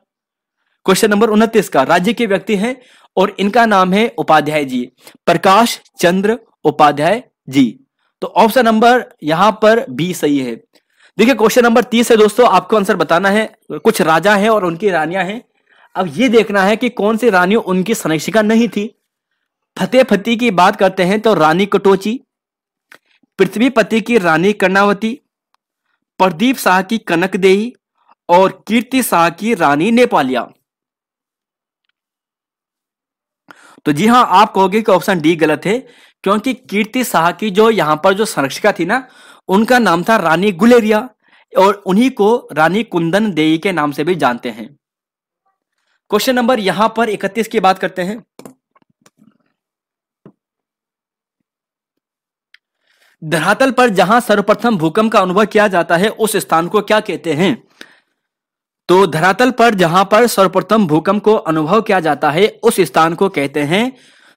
क्वेश्चन नंबर 29 का, राज्य के व्यक्ति हैं और इनका नाम है उपाध्याय जी, प्रकाश चंद्र उपाध्याय जी। तो ऑप्शन नंबर यहां पर बी सही है। देखिए क्वेश्चन नंबर 30 है दोस्तों, आपको आंसर बताना है। कुछ राजा हैं और उनकी रानियां हैं। अब ये देखना है कि कौन सी रानी उनकी संरक्षिका नहीं थी। फतेहपति की बात करते हैं तो रानी कटोची, पृथ्वीपति की रानी कर्णावती, प्रदीप शाह की कनक देई और कीर्ति शाह की रानी नेपालिया। तो जी हां, आप कहोगे कि ऑप्शन डी गलत है, क्योंकि कीर्ति शाह की जो यहां पर जो संरक्षिका थी ना, उनका नाम था रानी गुलेरिया और उन्हीं को रानी कुंदन देई के नाम से भी जानते हैं। क्वेश्चन नंबर यहां पर 31 की बात करते हैं। धरातल पर जहां सर्वप्रथम भूकंप का अनुभव किया जाता है उस स्थान को क्या कहते हैं? तो धरातल पर जहां पर सर्वप्रथम भूकंप को अनुभव किया जाता है उस स्थान को कहते हैं,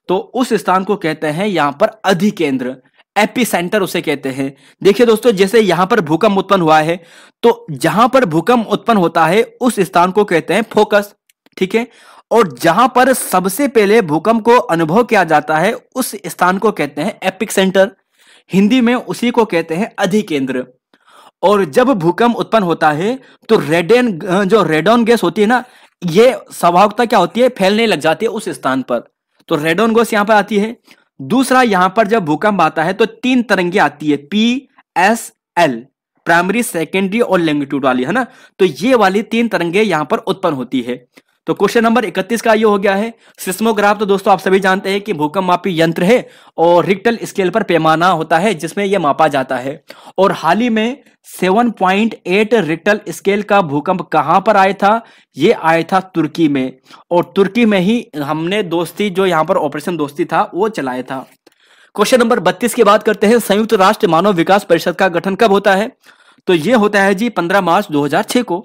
तो उस स्थान को कहते हैं यहां पर अधिकेंद्र, एपिसेंटर उसे कहते हैं। देखिए दोस्तों, जैसे यहां पर भूकंप उत्पन्न हुआ है, तो जहां पर भूकंप उत्पन्न होता है उस स्थान को कहते हैं फोकस, ठीक है। और जहां पर सबसे पहले भूकंप को अनुभव किया जाता है उस स्थान को कहते हैं एपिक सेंटर, हिंदी में उसी को कहते हैं अधिकेंद्र। और जब भूकंप उत्पन्न होता है तो रेडॉन गैस होती है ना, ये स्वभावतः क्या होती है, फैलने लग जाती है उस स्थान पर, तो रेडॉन गैस यहां पर आती है। दूसरा, यहां पर जब भूकंप आता है तो 3 तरंगे आती है, PSL, प्राइमरी, सेकेंडरी और लैंगिट्यूड वाली, है ना। तो ये वाली 3 तरंगे यहां पर उत्पन्न होती है। तो क्वेश्चन नंबर 31 का ये हो गया है। सिस्मोग्राफ तो दोस्तों आप सभी जानते हैं कि भूकंप मापी यंत्र है और रिक्टर स्केल पर पैमाना होता है जिसमें यह मापा जाता है। और हाल ही में 7.8 रिक्टर स्केल का भूकंप कहां पर आया था? ये आया था तुर्की में, और तुर्की में ही हमने दोस्ती, जो यहां पर ऑपरेशन दोस्ती था, वो चलाया था। क्वेश्चन नंबर 32 की बात करते हैं। संयुक्त राष्ट्र मानव विकास परिषद का गठन कब होता है? तो ये होता है जी 15 मार्च 2006 को।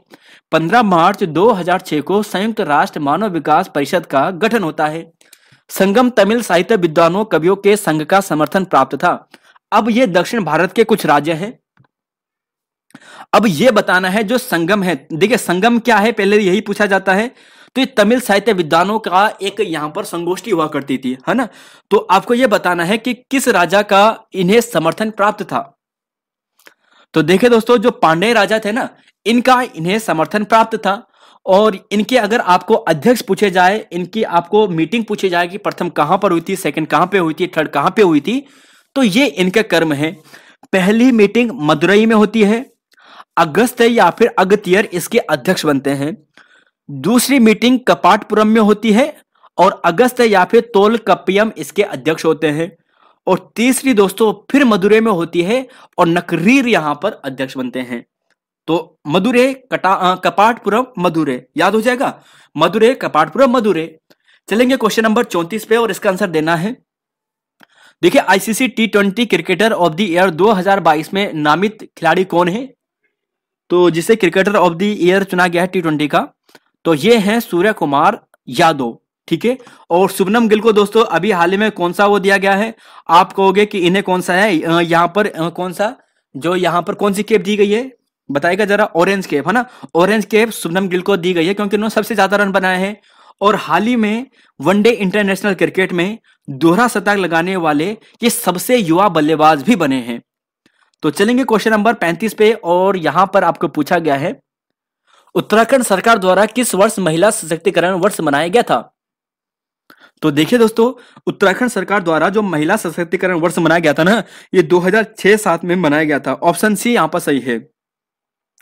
15 मार्च 2006 को संयुक्त राष्ट्र मानव विकास परिषद का गठन होता है। संगम तमिल साहित्य विद्वानों कवियों के संघ का समर्थन प्राप्त था। अब ये दक्षिण भारत के कुछ राज्य हैं। अब ये बताना है जो संगम है, देखिए संगम क्या है पहले यही पूछा जाता है। तो ये तमिल साहित्य विद्वानों का एक यहां पर संगोष्ठी हुआ करती थी, है ना। तो आपको यह बताना है कि किस राजा का इन्हें समर्थन प्राप्त था। तो देखिए दोस्तों, जो पांड्य राजा थे ना, इनका इन्हें समर्थन प्राप्त था। और इनके अगर आपको अध्यक्ष पूछे जाए, इनकी आपको मीटिंग पूछी जाए कि प्रथम कहां पर हुई थी, सेकंड कहां पे हुई थी, थर्ड कहां पे हुई थी, तो ये इनके कर्म है। पहली मीटिंग मदुरई में होती है, अगस्त्य या फिर अगतियर इसके अध्यक्ष बनते हैं। दूसरी मीटिंग कपाटपुरम में होती है और अगस्त्य या फिर तोलकप्पियम इसके अध्यक्ष होते हैं। और तीसरी दोस्तों फिर मदुरै में होती है और नकरीर यहां पर अध्यक्ष बनते हैं। तो मदुरै, कपाटपुरम, मदुरै, याद हो जाएगा, मदुरै, कपाटपुरम, मदुरै। चलेंगे क्वेश्चन नंबर 34 पे और इसका आंसर देना है। देखिए ICC T20 cricketer of the year 2022 में नामित खिलाड़ी कौन है? तो जिसे क्रिकेटर ऑफ द ईयर चुना गया है T20 का, तो ये है सूर्य कुमार यादव, ठीक है। और शुभमन गिल को दोस्तों अभी हाल ही में कौन सा वो दिया गया है? आप कहोगे कि इन्हें कौन सा है, यहां पर कौन सा, जो यहां पर कौन सी कैप दी गई है बताएगा जरा? ऑरेंज कैप, है ना। ऑरेंज कैप शुभमन गिल को दी गई है क्योंकि उन्होंने सबसे ज्यादा रन बनाए हैं और हाल ही में वनडे इंटरनेशनल क्रिकेट में दोहरा शतक लगाने वाले ये सबसे युवा बल्लेबाज भी बने हैं। तो चलेंगे क्वेश्चन नंबर 35 पे और यहां पर आपको पूछा गया है, उत्तराखंड सरकार द्वारा किस वर्ष महिला सशक्तिकरण वर्ष मनाया गया था? तो देखिए दोस्तों, उत्तराखंड सरकार द्वारा जो महिला सशक्तिकरण वर्ष मनाया गया था ना, ये 2006-7 में मनाया गया था। ऑप्शन सी यहां पर सही है।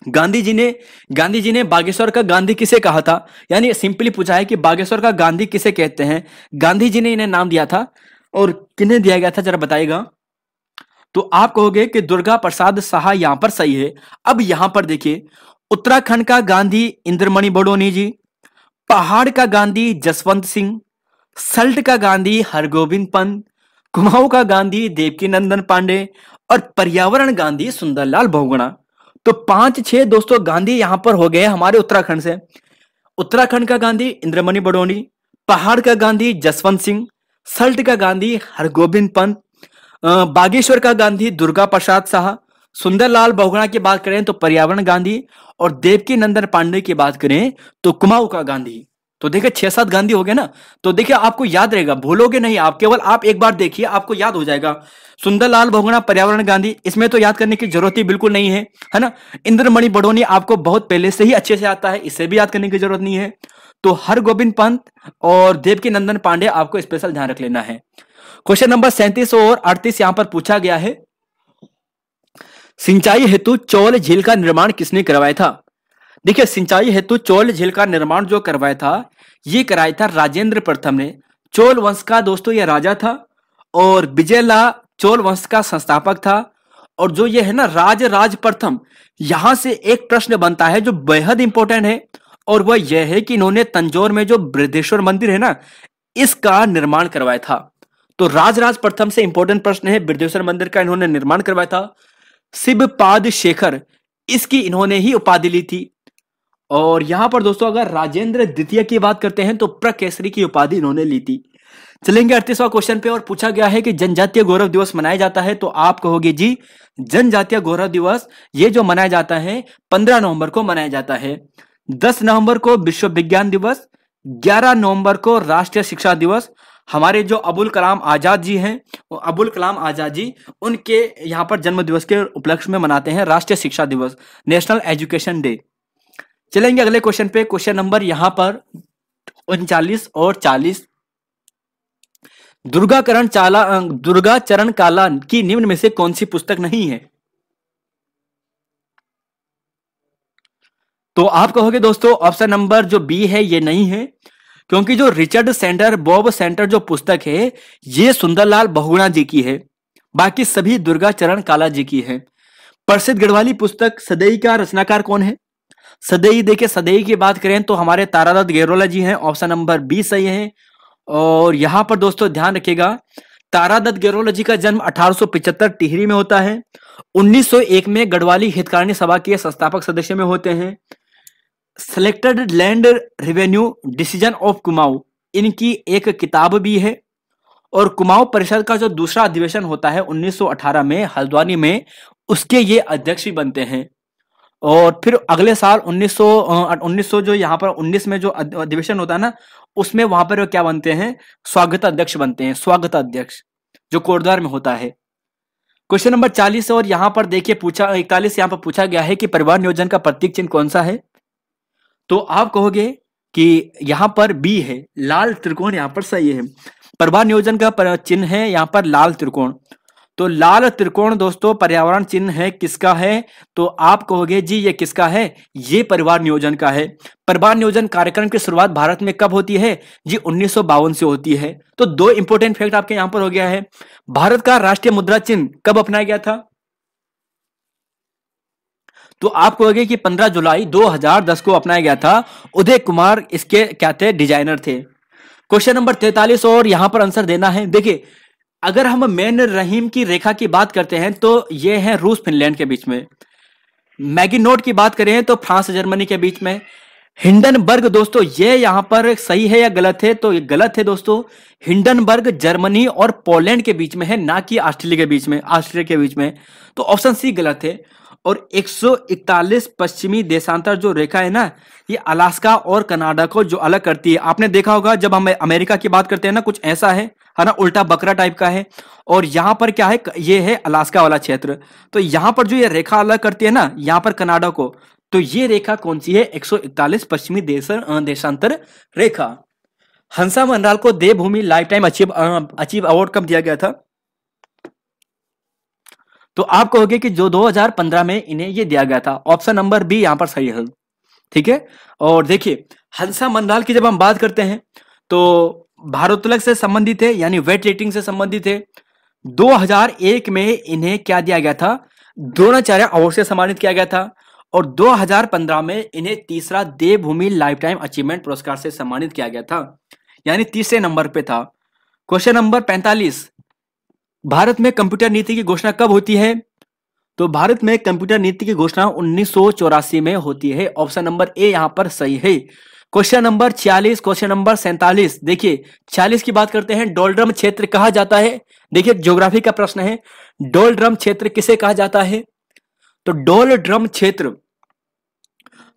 गांधी जी ने बागेश्वर का गांधी किसे कहा था? यानी सिंपली पूछा है कि बागेश्वर का गांधी किसे कहते हैं? गांधी जी ने इन्हें नाम दिया था और किन्हें दिया गया था जरा बताइएगा। तो आप कहोगे कि दुर्गा प्रसाद शाह यहां पर सही है। अब यहां पर देखिए, उत्तराखंड का गांधी इंद्रमणि बडोनी जी, पहाड़ का गांधी जसवंत सिंह, सल्ट का गांधी हरगोविंद पंत, कुमाऊं का गांधी देवकी नंदन पांडे और पर्यावरण गांधी सुंदरलाल बहुगुणा। तो 5-6 दोस्तों गांधी यहां पर हो गए हमारे उत्तराखंड से। उत्तराखंड का गांधी इंद्रमणि बडोनी, पहाड़ का गांधी जसवंत सिंह, सल्ट का गांधी हरगोविंद पंत, बागेश्वर का गांधी दुर्गा प्रसाद शाह, सुंदरलाल बहुगुणा की बात करें तो पर्यावरण गांधी और देवकी नंदन पांडे की बात करें तो कुमाऊं का गांधी। तो देखिए 6-7 गांधी हो गए ना, तो देखिए आपको याद रहेगा, भूलोगे नहीं आप, केवल आप एक बार देखिए आपको याद हो जाएगा। सुंदरलाल बहुगुणा पर्यावरण गांधी, इसमें तो याद करने की जरूरत ही बिल्कुल नहीं है ना। इंद्रमणि बडोनी आपको बहुत पहले से ही अच्छे से आता है, इसे भी याद करने की जरूरत नहीं है। तो हरगोविंद पंत और देवकी नंदन पांडे आपको स्पेशल ध्यान रख लेना है। क्वेश्चन नंबर 37 और 38 यहां पर पूछा गया है, सिंचाई हेतु चौल झील का निर्माण किसने करवाया था? देखिए सिंचाई हेतु चौल झील का निर्माण जो करवाया था, ये कराया था राजेंद्र प्रथम ने। चोल वंश का दोस्तों ये राजा था और विजयला चोल वंश का संस्थापक था। और जो ये है ना राज प्रथम, यहां से एक प्रश्न बनता है जो बेहद इंपॉर्टेंट है, और वह यह है कि इन्होंने तंजौर में जो बृहदेश्वर मंदिर है ना, इसका निर्माण करवाया था। तो राज प्रथम से इंपॉर्टेंट प्रश्न है, बृहदेश्वर मंदिर का इन्होंने निर्माण करवाया था। शिवपाद शेखर, इसकी इन्होंने ही उपाधि ली थी। और यहां पर दोस्तों अगर राजेंद्र द्वितीय की बात करते हैं तो प्रकेसरी की उपाधि इन्होंने ली थी। चलेंगे 38वां क्वेश्चन पे, और पूछा गया है कि जनजातीय गौरव दिवस मनाया जाता है, तो आप कहोगे जी जनजातीय गौरव दिवस ये जो मनाया जाता है 15 नवंबर को मनाया जाता है। 10 नवंबर को विश्व विज्ञान दिवस, 11 नवंबर को राष्ट्रीय शिक्षा दिवस। हमारे जो अबुल कलाम आजाद जी हैं, वो अबुल कलाम आजाद जी, उनके यहाँ पर जन्म दिवस के उपलक्ष्य में मनाते हैं राष्ट्रीय शिक्षा दिवस, नेशनल एजुकेशन डे। चलेंगे अगले क्वेश्चन पे, क्वेश्चन नंबर यहां पर 39 और 40। दुर्गा चरण काला की निम्न में से कौन सी पुस्तक नहीं है? तो आप कहोगे दोस्तों ऑप्शन नंबर जो बी है ये नहीं है, क्योंकि जो रिचर्ड सेंटर बॉब सेंटर जो पुस्तक है ये सुंदरलाल बहुगुणा जी की है, बाकी सभी दुर्गा चरण काला जी की है। प्रसिद्ध गढ़वाली पुस्तक सदई का रचनाकार कौन है? सदई, देखिए सदई की बात करें तो हमारे तारादत्त गेरोला जी हैं, ऑप्शन नंबर बी सही है। और यहां पर दोस्तों ध्यान रखिएगा, तारादत्त गेरोला जी का जन्म 1875 टिहरी में होता है। 1901 में गढ़वाली हितकारिणी सभा के संस्थापक सदस्य में होते हैं। Selected land revenue decision of Kumaon, इनकी एक किताब भी है। और कुमाऊं परिषद का जो दूसरा अधिवेशन होता है 1918 में हल्द्वानी में, उसके ये अध्यक्ष भी बनते हैं। और फिर अगले साल 1900 जो यहाँ पर 19 में जो अधिवेशन होता है ना, उसमें वहां पर क्या बनते हैं, स्वागत अध्यक्ष बनते हैं, स्वागत अध्यक्ष जो कोटद्वार में होता है। क्वेश्चन नंबर 40 और यहां पर देखिए 41 यहां पर पूछा गया है कि परिवार नियोजन का प्रतीक चिन्ह कौन सा है? तो आप कहोगे कि यहां पर बी है, लाल त्रिकोण यहां पर सही है। परिवार नियोजन का चिन्ह है यहां पर लाल त्रिकोण। तो लाल त्रिकोण दोस्तों पर्यावरण चिन्ह है, किसका है? तो आप कहोगे जी ये किसका है, ये परिवार नियोजन का है। परिवार नियोजन कार्यक्रम की शुरुआत भारत में कब होती है? जी 1952 से होती है। तो दो इंपॉर्टेंट फैक्ट आपके यहां पर हो गया है। भारत का राष्ट्रीय मुद्रा चिन्ह कब अपनाया गया था? तो आप कहोगे कि 15 जुलाई 2010 को अपनाया गया था। उदय कुमार इसके क्या थे, डिजाइनर थे। क्वेश्चन नंबर 43 और यहां पर आंसर देना है। देखिए अगर हम मैन रहीम की रेखा की बात करते हैं तो ये है रूस फिनलैंड के बीच में। मैगिनोट की बात करें तो फ्रांस जर्मनी के बीच में। हिंडनबर्ग दोस्तों ये यहां पर सही है या गलत है? तो ये गलत है दोस्तों। हिंडनबर्ग जर्मनी और पोलैंड के बीच में है, ना कि ऑस्ट्रेलिया के बीच में, ऑस्ट्रेलिया के बीच में। तो ऑप्शन सी गलत है। और 141 पश्चिमी देशांतर जो रेखा है ना, ये अलास्का और कनाडा को जो अलग करती है। आपने देखा होगा जब हम अमेरिका की बात करते हैं ना, कुछ ऐसा है ना, उल्टा बकरा टाइप का है। और यहां पर क्या है, ये है अलास्का वाला क्षेत्र। तो यहां पर जो ये रेखा अलग करती है ना, यहां पर कनाडा को, तो ये रेखा कौन सी है? 141 पश्चिमी देशांतर रेखा। हंसा मनराल को देवभूमि लाइफ टाइम अचीव अवार्ड कब दिया गया था? तो आप कहोगे कि जो 2015 में इन्हें ये दिया गया था। ऑप्शन नंबर बी यहां पर सही है, ठीक है। और देखिए हंसा मनराल की जब हम बात करते हैं तो भारोत्तोलक से संबंधित है, यानी वेट लिफ्टिंग से संबंधित है। 2001 में इन्हें क्या दिया गया था? द्रोणाचार्य अवार्ड से सम्मानित किया गया था। और 2015 में इन्हें तीसरा देवभूमि लाइफ टाइम अचीवमेंट पुरस्कार से सम्मानित किया गया था, यानी तीसरे नंबर पे था। क्वेश्चन नंबर 45, भारत में कंप्यूटर नीति की घोषणा कब होती है? तो भारत में कंप्यूटर नीति की घोषणा 1984 में होती है। ऑप्शन नंबर ए यहां पर सही है। क्वेश्चन नंबर 46, क्वेश्चन नंबर 47, देखिए 46 की बात करते हैं। डोलड्रम क्षेत्र कहा जाता है, देखिए ज्योग्राफी का प्रश्न है, डोलड्रम क्षेत्र किसे कहा जाता है? तो डोलड्रम क्षेत्र,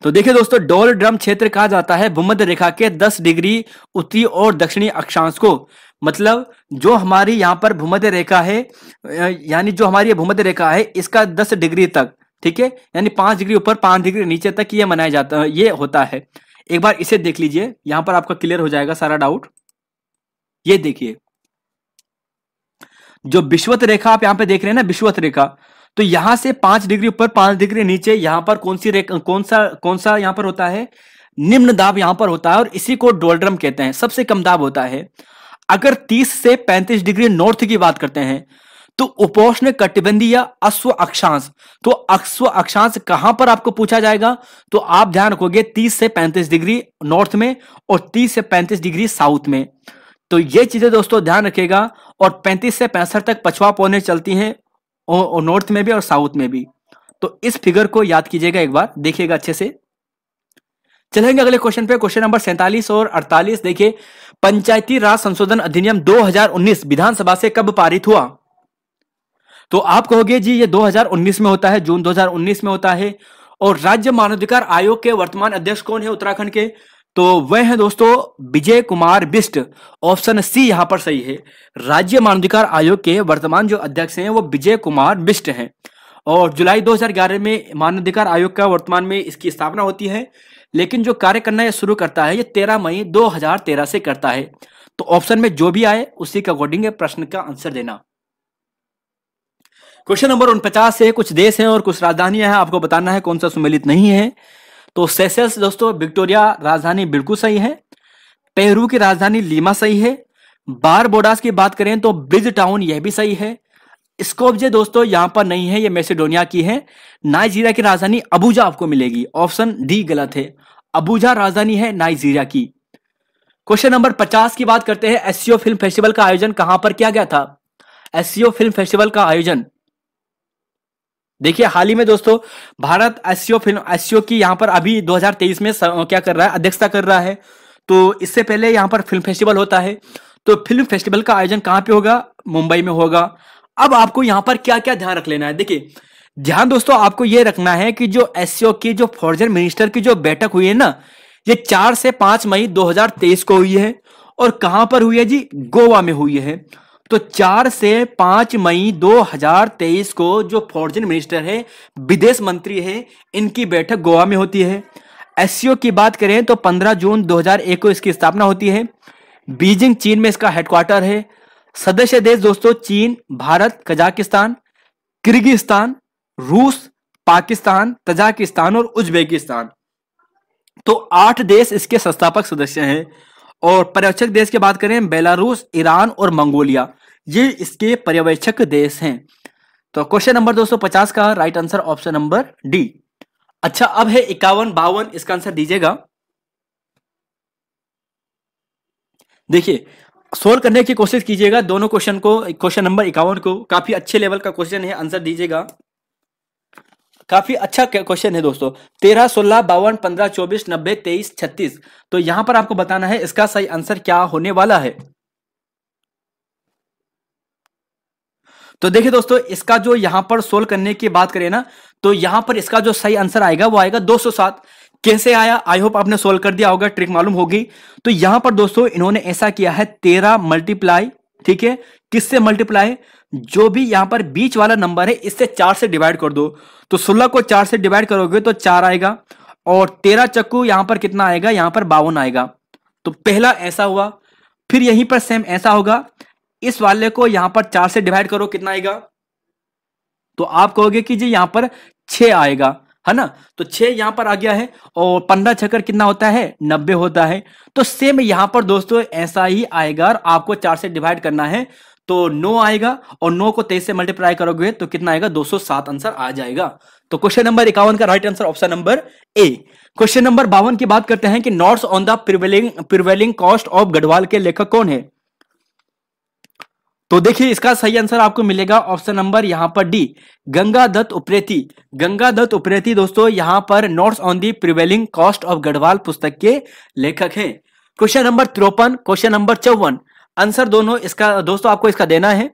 तो देखिए दोस्तों, डोल ड्रम क्षेत्र कहा जाता है भूमध्य रेखा के 10 डिग्री उत्तरी और दक्षिणी अक्षांश को। मतलब जो हमारी यहाँ पर भूमध्य रेखा है, यानी जो हमारी ये भूमध्य रेखा है इसका 10 डिग्री तक, ठीक है, यानी 5 डिग्री ऊपर 5 डिग्री नीचे तक ये मनाया जाता है, ये होता है। एक बार इसे देख लीजिए, यहां पर आपका क्लियर हो जाएगा सारा डाउट। ये देखिए, जो विषुवत रेखा आप यहां पे देख रहे हैं ना, विषुवत रेखा, तो यहां से 5 डिग्री ऊपर 5 डिग्री नीचे यहां पर कौन सी रेखा, कौन सा यहां पर होता है, निम्न दाब यहां पर होता है, और इसी को डोलड्रम कहते हैं, सबसे कम दाब होता है। अगर 30 से 35 डिग्री नॉर्थ की बात करते हैं तो उपोष्ण कटिबंधीय अश्व अक्षांश, तो अश्व अक्षांश कहां पर आपको पूछा जाएगा, तो आप ध्यान रखोगे 30 से 35 डिग्री नॉर्थ में और 30 से 35 डिग्री साउथ में। तो ये चीजें दोस्तों ध्यान रखेगा, और 35 से 65 तक पछवा पौने चलती हैं और नॉर्थ में भी और साउथ में भी। तो इस फिगर को याद कीजिएगा, एक बार देखिएगा अच्छे से। चलेंगे अगले क्वेश्चन पे, क्वेश्चन नंबर 47 और 48। देखिए, पंचायती राज संशोधन अधिनियम 2019 विधानसभा से कब पारित हुआ? तो आप कहोगे जी ये 2019 में होता है, जून 2019 में होता है। और राज्य मानवाधिकार आयोग के वर्तमान अध्यक्ष कौन है उत्तराखंड के? तो वह है दोस्तों विजय कुमार बिष्ट। ऑप्शन सी यहां पर सही है। राज्य मानवाधिकार आयोग के वर्तमान जो अध्यक्ष हैं वो विजय कुमार बिष्ट हैं। और जुलाई 2011 में मानवाधिकार आयोग का वर्तमान में इसकी स्थापना होती है, लेकिन जो कार्य करना ये शुरू करता है ये 13 मई 2013 से करता है। तो ऑप्शन में जो भी आए उसी के अकॉर्डिंग प्रश्न का आंसर देना। क्वेश्चन नंबर 49 से कुछ देश हैं और कुछ राजधानियां हैं, आपको बताना है कौन सा सुमेलित नहीं है। तो सेशल्स दोस्तों, विक्टोरिया राजधानी बिल्कुल सही है। पेरू की राजधानी लीमा सही है। बारबोडास की बात करें तो ब्रिज टाउन यह भी सही है। स्कोपजे दोस्तों यहां पर नहीं है, यह मैसेडोनिया की है। नाइजीरिया की राजधानी अबुजा आपको मिलेगी, ऑप्शन डी गलत है। अबुजा राजधानी है नाइजीरिया की। क्वेश्चन नंबर 50 की बात करते हैं। एससीओ फिल्म फेस्टिवल का आयोजन कहां पर किया गया था? एससीओ फिल्म फेस्टिवल का आयोजन देखिए हाल ही में दोस्तों भारत एससीओ की यहां पर अभी 2023 में क्या कर रहा है, अध्यक्षता कर रहा है। तो इससे पहले यहां पर फिल्म फेस्टिवल होता है। तो फिल्म फेस्टिवल का आयोजन कहां पे होगा? मुंबई में होगा। अब आपको यहां पर क्या क्या ध्यान रख लेना है, देखिए ध्यान दोस्तों आपको यह रखना है कि जो एससीओ की जो फॉरेन मिनिस्टर की जो बैठक हुई है ना, ये 4 से 5 मई 2023 को हुई है। और कहां पर हुई है जी? गोवा में हुई है। तो 4 से 5 मई 2023 को जो फॉरेन मिनिस्टर है, विदेश मंत्री है, इनकी बैठक गोवा में होती है। एससीओ की बात करें तो 15 जून 2001 को इसकी स्थापना होती है। बीजिंग चीन में इसका हेडक्वार्टर है। सदस्य देश दोस्तों चीन, भारत, कजाकिस्तान, किर्गिस्तान, रूस, पाकिस्तान, तजाकिस्तान और उज्बेकिस्तान। तो 8 देश इसके संस्थापक सदस्य हैं। और पर्यवेक्षक देश की बात करें, बेलारूस, ईरान और मंगोलिया, ये इसके पर्यवेक्षक देश हैं। तो क्वेश्चन नंबर 250 का right answer option number D. अच्छा, अब है 51, 52, इसका आंसर दीजिएगा। देखिए सोल्व करने की कोशिश कीजिएगा दोनों क्वेश्चन को। क्वेश्चन नंबर 51 को काफी अच्छे लेवल का क्वेश्चन है, आंसर दीजिएगा। काफी अच्छा क्वेश्चन है दोस्तों। 13, 16, 52, 15, 24, 90, 23, 36। तो यहां पर आपको बताना है इसका सही आंसर क्या होने वाला है। तो देखिए दोस्तों, इसका जो यहां पर सोल्व करने की बात करें ना, तो यहां पर इसका जो सही आंसर आएगा वो आएगा 207। कैसे आया? आई होप आपने सोल्व कर दिया होगा, ट्रिक मालूम होगी। तो यहां पर दोस्तों इन्होंने ऐसा किया है 13 मल्टीप्लाई, ठीक है, किससे मल्टीप्लाई? जो भी यहां पर बीच वाला नंबर है इससे 4 से डिवाइड कर दो। तो 16 को 4 से डिवाइड करोगे तो 4 आएगा। और 13 चक्कू यहां पर कितना आएगा? यहां पर 52 आएगा। तो पहला ऐसा हुआ। फिर यहीं पर सेम ऐसा होगा, इस वाले को यहां पर 4 से डिवाइड करो, कितना आएगा? तो आप कहोगे कि जी यहां पर 6 आएगा, है ना। तो 6 यहां पर आ गया है। और 15 छक्कर कितना होता है? 90 होता है। तो सेम यहां पर दोस्तों ऐसा ही आएगा, और आपको 4 से डिवाइड करना है तो 9 आएगा। और 9 को 23 से मल्टीप्लाई करोगे तो कितना आएगा? 207 आंसर आ जाएगा। तो क्वेश्चन नंबर 51 का right answer option number A. Question number 52 की बात करते हैं कि notes on the prevailing cost of Garhwal के लेखक कौन है? तो देखिए इसका सही आंसर आपको मिलेगा ऑप्शन नंबर यहां पर डी, गंगादत्त उप्रेती। गंगादत्त उप्रेती दोस्तों यहां पर notes on the prevailing cost of Garhwal पुस्तक के लेखक हैं। Question number 53, question number 54, answer दोनों इसका दोस्तों आपको इसका देना है।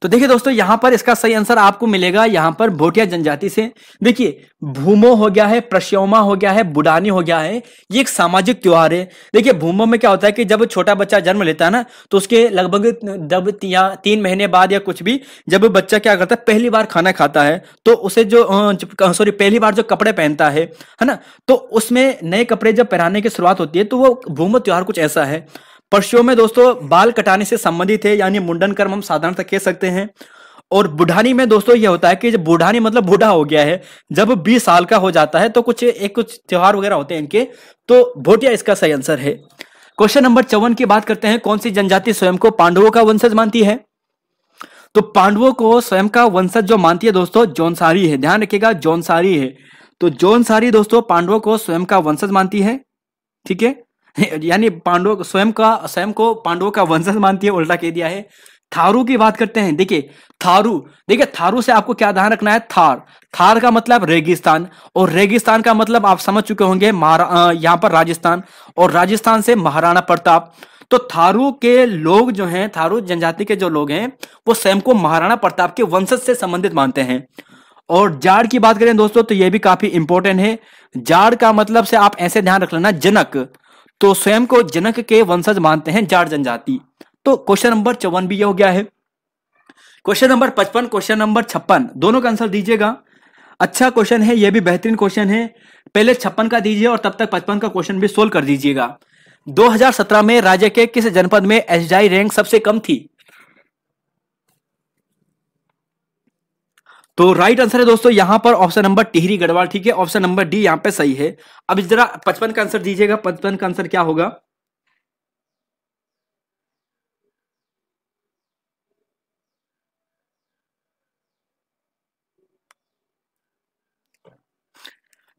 तो देखिए दोस्तों, यहां पर इसका सही आंसर आपको मिलेगा यहां पर भोटिया जनजाति से। देखिए, भूमो हो गया है, प्रश्योमा हो गया है, बुढ़ानी हो गया है, ये एक सामाजिक त्योहार है। देखिए, भूमो में क्या होता है कि जब छोटा बच्चा जन्म लेता है ना, तो उसके लगभग जब 3 महीने बाद या कुछ भी, जब बच्चा क्या करता है, पहली बार खाना खाता है, तो उसे जो पहली बार जो कपड़े पहनता है ना, तो उसमें नए कपड़े जब पहनाने की शुरुआत होती है, तो वो भूमो त्योहार कुछ ऐसा है। परशुओं में दोस्तों बाल कटाने से संबंधित है, यानी मुंडन कर्म हम साधारणतः कह सकते हैं। और बुढ़ानी में दोस्तों यह होता है कि जब बुढ़ानी मतलब बूढ़ा हो गया है, जब 20 साल का हो जाता है, तो कुछ त्योहार वगैरह होते हैं इनके, तो भोटिया इसका सही आंसर है। क्वेश्चन नंबर 54 की बात करते हैं। कौन सी जनजाति स्वयं को पांडवों का वंशज मानती है? तो पांडवों को स्वयं का वंशज जो मानती है दोस्तों, जौनसारी है। ध्यान रखिएगा, जौनसारी है। तो जौनसारी दोस्तों पांडवों को स्वयं का वंशज मानती है, ठीक है। यानी पांडवों स्वयं को पांडवों का वंशज मानती है, उल्टा कह दिया है। थारू की बात करते हैं। देखिए थारू से आपको क्या ध्यान रखना है, थार का मतलब रेगिस्तान, और रेगिस्तान का मतलब आप समझ चुके होंगे यहां पर राजस्थान, और राजस्थान से महाराणा प्रताप। तो थारू के लोग जो हैं, थारू जनजाति के जो लोग हैं, वो स्वयं को महाराणा प्रताप के वंशज से संबंधित मानते हैं। और जाड़ की बात करें दोस्तों, तो यह भी काफी इंपॉर्टेंट है। जाड़ का मतलब से आप ऐसे ध्यान रख लेना, जनक, तो स्वयं को जनक के वंशज मानते हैं जाट जनजाति। तो क्वेश्चन नंबर 54 भी ये हो गया है। क्वेश्चन नंबर 55, क्वेश्चन नंबर 56, दोनों का आंसर दीजिएगा। अच्छा क्वेश्चन है, यह भी बेहतरीन क्वेश्चन है। पहले 56 का दीजिए और तब तक 55 का क्वेश्चन भी सोल्व कर दीजिएगा। 2017 में राज्य के किस जनपद में एसडीआई रैंक सबसे कम थी? तो राइट आंसर है दोस्तों यहां पर ऑप्शन नंबर टिहरी गढ़वाल, ठीक है। ऑप्शन नंबर डी यहां पे सही है। अब जरा 55 का आंसर दीजिएगा। 55 का आंसर क्या होगा?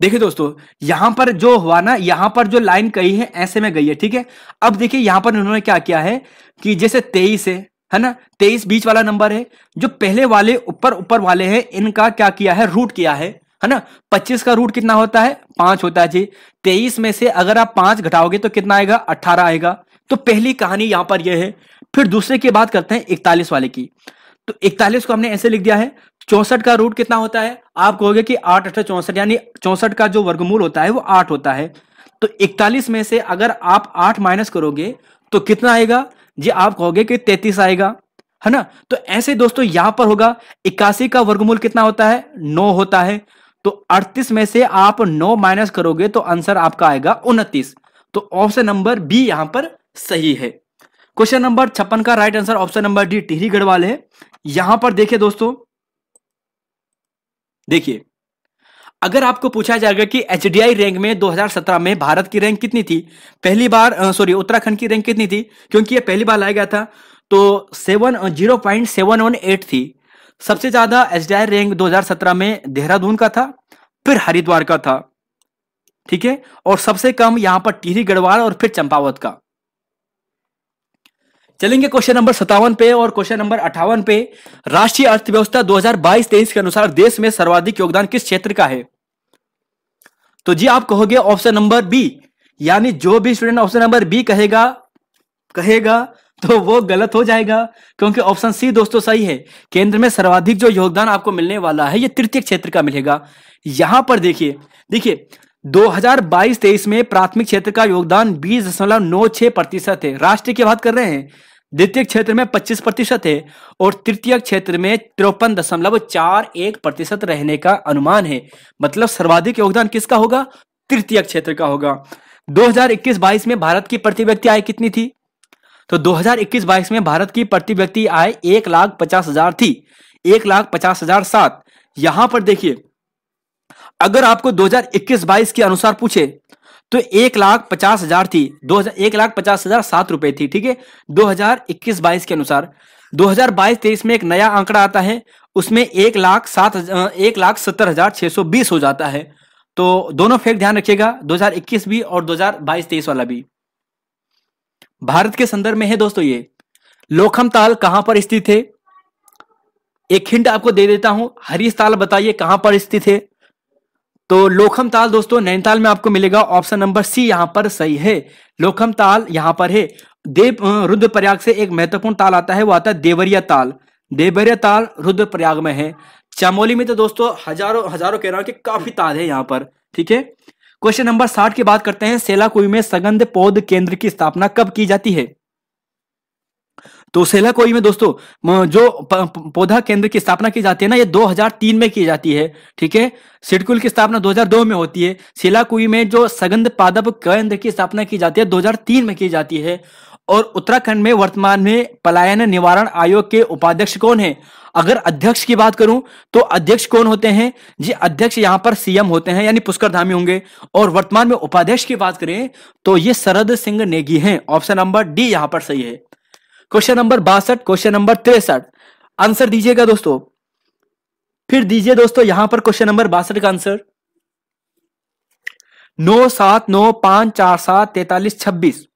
देखिए दोस्तों, यहां पर जो हुआ ना, यहां पर जो लाइन कही है ऐसे में गई है, ठीक है। अब देखिए यहां पर उन्होंने क्या किया है कि जैसे 23 है ना, 23 बीच वाला नंबर है, जो पहले वाले ऊपर ऊपर वाले हैं इनका क्या किया है, रूट किया है ना। 25 का रूट कितना होता है? 5 होता है जी। 23 में से अगर आप 5 घटाओगे तो कितना आएगा? 18 आएगा। तो पहली कहानी यहां पर यह है। फिर दूसरे की बात करते हैं 41 वाले की। तो 41 को हमने ऐसे लिख दिया है। 64 का रूट कितना होता है? आप कहोगे कि 8 8 64, यानी 64 का जो वर्गमूल होता है वो 8 होता है। तो 41 में से अगर आप 8 माइनस करोगे तो कितना आएगा जी? आप कहोगे कि 33 आएगा, है ना। तो ऐसे दोस्तों यहां पर होगा 81 का वर्गमूल कितना होता है? 9 होता है। तो 38 में से आप 9 माइनस करोगे तो आंसर आपका आएगा 29। तो ऑप्शन नंबर बी यहां पर सही है। क्वेश्चन नंबर 56 का right answer option number D Tehri Garhwal है। यहां पर देखिए दोस्तों, देखिए अगर आपको पूछा जाएगा कि एचडीआई रैंक में 2017 में भारत की रैंक कितनी थी, पहली बार उत्तराखंड की रैंक कितनी थी, क्योंकि ये पहली बार लाया गया था, तो 0.718 थी। सबसे ज्यादा एचडीआई रैंक 2017 में देहरादून का था, फिर हरिद्वार का था, ठीक है। और सबसे कम यहां पर टिहरी गढ़वाल और फिर चंपावत का। चलेंगे क्वेश्चन नंबर 57 पे और क्वेश्चन नंबर 58 पे। राष्ट्रीय अर्थव्यवस्था 2022-23 के अनुसार देश में सर्वाधिक योगदान किस क्षेत्र का है? तो जी आप कहोगे ऑप्शन नंबर बी, यानी जो भी स्टूडेंट ऑप्शन नंबर बी कहेगा तो वो गलत हो जाएगा, क्योंकि ऑप्शन सी दोस्तों सही है। केंद्र में सर्वाधिक जो योगदान आपको मिलने वाला है ये तृतीय क्षेत्र का मिलेगा। यहां पर देखिए 2022-23 में प्राथमिक क्षेत्र का योगदान 20.96% है। राष्ट्रीय की बात कर रहे हैं। द्वितीय क्षेत्र में 25% है और तृतीय क्षेत्र में 53.41% रहने का अनुमान है। मतलब सर्वाधिक योगदान किसका होगा? तृतीय क्षेत्र का होगा। 2021-22 में भारत की प्रति व्यक्ति आय कितनी थी? तो 2021-22 में भारत की प्रति व्यक्ति आय 1,50,000 थी, 1,50,007। यहां पर देखिए अगर आपको 2021-22 के अनुसार पूछे तो 1,50,000 थी, 1,50,007 रुपए थी, ठीक है। 2021-22 के अनुसार 2022-23 में एक नया आंकड़ा आता है, उसमें 1,70,620 हो जाता है। तो दोनों फैक्ट ध्यान रखिएगा, 2021 भी और 2022-23 वाला भी भारत के संदर्भ में है दोस्तों। ये लोखमताल कहां पर स्थित है? एक हिंट आपको दे देता हूं, हरीश-ताल बताइए कहां पर स्थित है? तो लोखमताल दोस्तों नैनीताल में आपको मिलेगा। ऑप्शन नंबर सी यहां पर सही है। लोखमताल यहां पर है। रुद्रप्रयाग से एक महत्वपूर्ण ताल आता है, वो आता है देवरिया ताल। देवरिया ताल रुद्रप्रयाग में है। चमोली में तो दोस्तों हजारों हजारों कह रहा हूं कि काफी ताल है यहाँ पर, ठीक है। क्वेश्चन नंबर 60 की बात करते हैं। सेलाकुई में सगंध पौध केंद्र की स्थापना कब की जाती है? तो सेलाकुई में दोस्तों जो पौधा केंद्र की स्थापना की जाती है ना, ये 2003 में की जाती है, ठीक है। सिडकुल की स्थापना 2002 में होती है। सेलाकुई में जो सगंध पादप केंद्र की स्थापना की जाती है 2003 में की जाती है। और उत्तराखंड में वर्तमान में पलायन निवारण आयोग के उपाध्यक्ष कौन है? अगर अध्यक्ष की बात करूं तो अध्यक्ष कौन होते हैं जी? अध्यक्ष यहां पर सीएम होते हैं, यानी पुष्कर धामी होंगे। और वर्तमान में उपाध्यक्ष की बात करें तो ये शरद सिंह नेगी हैं। ऑप्शन नंबर डी यहां पर सही है। Question number 62, question number 63 answer दीजिएगा दोस्तों। फिर दीजिए दोस्तों यहां पर क्वेश्चन नंबर 62 का आंसर। 9 7 9 5 4 7 43 26।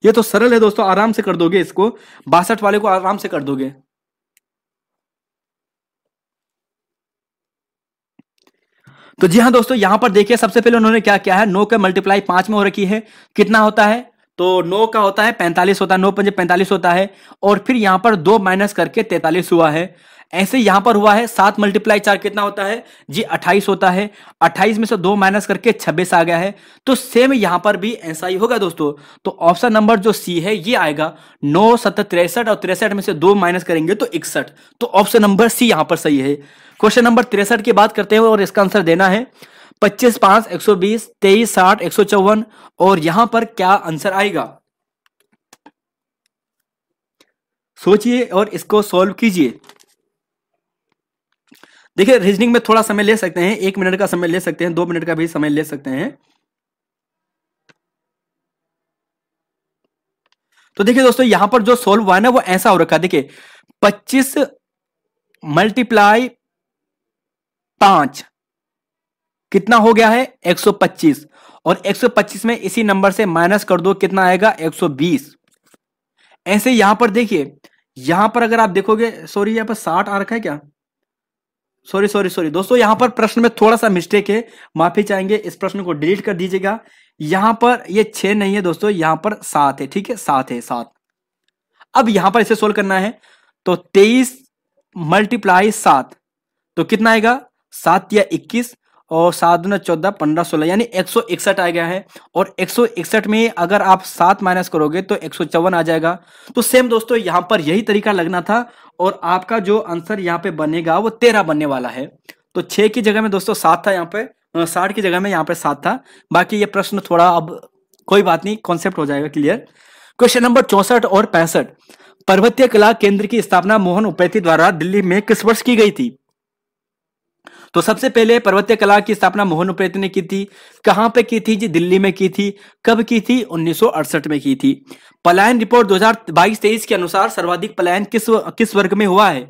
ये तो सरल है दोस्तों, आराम से कर दोगे इसको। 62 वाले को आराम से कर दोगे। तो जी हाँ दोस्तों, यहां पर देखिए सबसे पहले उन्होंने क्या किया है, 9 का मल्टीप्लाई 5 में हो रखी है, कितना होता है? तो 9 का होता है 45 होता है, 9 पंजे 45 होता है। और फिर यहां पर 2 माइनस करके 43 हुआ है। ऐसे यहां पर हुआ है 7 मल्टीप्लाई 4 कितना होता है जी? 28 होता है। 28 में से 2 माइनस करके 26 आ गया है। तो सेम यहां पर भी ऐसा ही होगा दोस्तों। तो ऑप्शन नंबर जो सी है ये आएगा। 9 7 63 और 63 में से 2 माइनस करेंगे तो 61। तो ऑप्शन नंबर सी यहां पर सही है। क्वेश्चन नंबर 63 की बात करते हैं और इसका आंसर देना है 25 5 120 23 60 154। और यहां पर क्या आंसर आएगा? सोचिए और इसको सॉल्व कीजिए। देखिए रीजनिंग में थोड़ा समय ले सकते हैं, 1 मिनट का समय ले सकते हैं, 2 मिनट का भी समय ले सकते हैं। तो देखिए दोस्तों यहां पर जो सॉल्व हुआ है ना वो ऐसा हो रखा है। देखिए 25 मल्टीप्लाई 5 कितना हो गया है? 125। और 125 में इसी नंबर से माइनस कर दो, कितना आएगा? 120। ऐसे यहां पर देखिए, यहां पर अगर आप देखोगे, सॉरी यहां पर 60 आ रखा है क्या? सॉरी सॉरी सॉरी दोस्तों, यहां पर प्रश्न में थोड़ा सा मिस्टेक है, माफी चाहेंगे। इस प्रश्न को डिलीट कर दीजिएगा। यहां पर ये 6 नहीं है दोस्तों, यहां पर 7 है, ठीक है, 7 है, 7। अब यहां पर इसे सोल्व करना है। तो 23 मल्टीप्लाई 7 तो कितना आएगा? 7 या 21 और 7 दूना 14 15 16, यानी 161 आ गया है। और 161 में अगर आप 7 माइनस करोगे तो 154 आ जाएगा। तो सेम दोस्तों यहां पर यही तरीका लगना था। और आपका जो आंसर यहां पे बनेगा वो 13 बनने वाला है। तो 6 की जगह में दोस्तों 7 था, यहाँ पे 60 की जगह में यहाँ पे 7 था। बाकी ये प्रश्न थोड़ा, अब कोई बात नहीं, कॉन्सेप्ट हो जाएगा क्लियर। क्वेश्चन नंबर 64 और 65, पर्वतीय कला केंद्र की स्थापना मोहन उपेती द्वारा दिल्ली में किस वर्ष की गई थी? तो सबसे पहले पर्वतीय कला की स्थापना मोहन उपेती ने की थी। कहां पे की थी जी? दिल्ली में की थी। कब की थी? 1968 में की थी। पलायन रिपोर्ट 2022-23 के अनुसार सर्वाधिक पलायन किस वर्ग में हुआ है?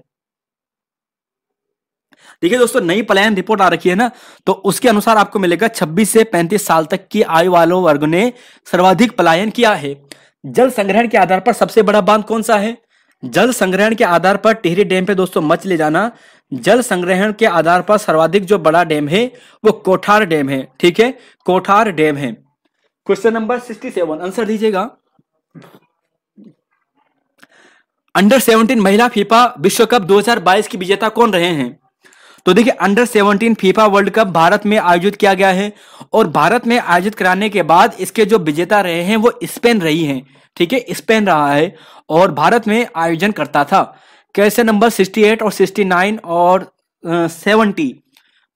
देखिए दोस्तों नई पलायन रिपोर्ट आ रखी है ना, तो उसके अनुसार आपको मिलेगा 26 से 35 साल तक की आयु वालों वर्ग ने सर्वाधिक पलायन किया है। जल संग्रहण के आधार पर सबसे बड़ा बांध कौन सा है? जल संग्रहण के आधार पर टिहरी डैम पे दोस्तों मत ले जाना। जल संग्रहण के आधार पर सर्वाधिक जो बड़ा डैम है वो कोठार डैम है, ठीक है, कोठार डैम है। क्वेश्चन नंबर 67 आंसर दीजिएगा। अंडर 17 महिला फीफा विश्व कप 2022 की विजेता कौन रहे हैं? तो देखिए under 17 FIFA world cup Bharat में आयोजित किया गया है। और भारत में आयोजित कराने के बाद इसके जो विजेता रहे हैं वो स्पेन रही हैं, ठीक है, स्पेन रहा है और भारत में आयोजन करता था। क्वेश्चन नंबर 68 और 69 और 70,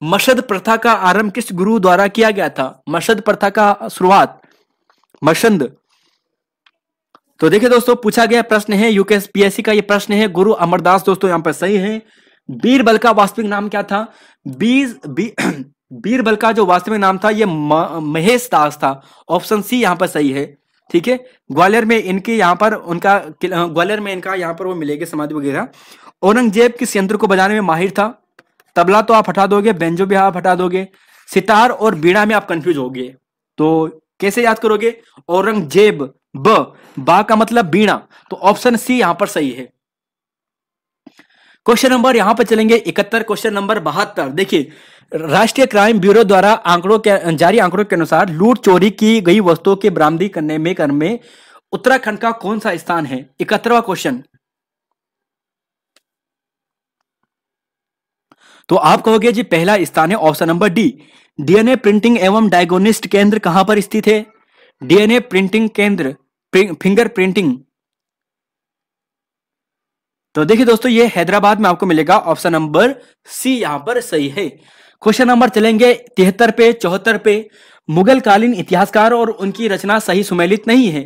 मशद प्रथा का आरंभ किस गुरु द्वारा किया गया था? मशद प्रथा का शुरुआत मशंद। तो देखिए दोस्तों पूछा गया प्रश्न है यूपीएससी का, ये प्रश्न है गुरु अमरदास। दोस्तों यहां पर सही है। बीरबल का वास्तविक नाम क्या था? बीरबल का जो वास्तविक नाम था ये महेश दास था। ऑप्शन सी यहां पर सही है, ठीक है। ग्वालियर में इनके यहाँ पर उनका ग्वालियर में इनका यहाँ पर वो मिलेगी समाधि वगैरह। औरंगजेब किस यंत्र को बजाने में माहिर था? तबला तो आप हटा दोगे, बेंजो भी आप हटा दोगे, सितार और बीड़ा में आप कंफ्यूज होगे। तो कैसे याद करोगे? औरंगजेब, बा का मतलब बीड़ा। तो ऑप्शन सी यहां पर सही है। क्वेश्चन नंबर यहां पर चलेंगे 71। क्वेश्चन नंबर 72 देखिए, राष्ट्रीय क्राइम ब्यूरो द्वारा जारी आंकड़ों के अनुसार लूट चोरी की गई वस्तुओं के बरामदी करने में उत्तराखंड का कौन सा स्थान है? 71वां क्वेश्चन। तो आप कहोगे जी पहला स्थान है option number D, DNA printing एवं डायग्नोस्टिक केंद्र कहां पर स्थित है? डीएनए प्रिंटिंग केंद्र, फिंगर प्रिंटिंग। तो देखिए दोस्तों ये हैदराबाद में आपको मिलेगा, ऑप्शन नंबर सी यहां पर सही है। क्वेश्चन नंबर चलेंगे 73 पे, 74 पे, मुगल कालीन इतिहासकार और उनकी रचना सही सुमेलित नहीं है।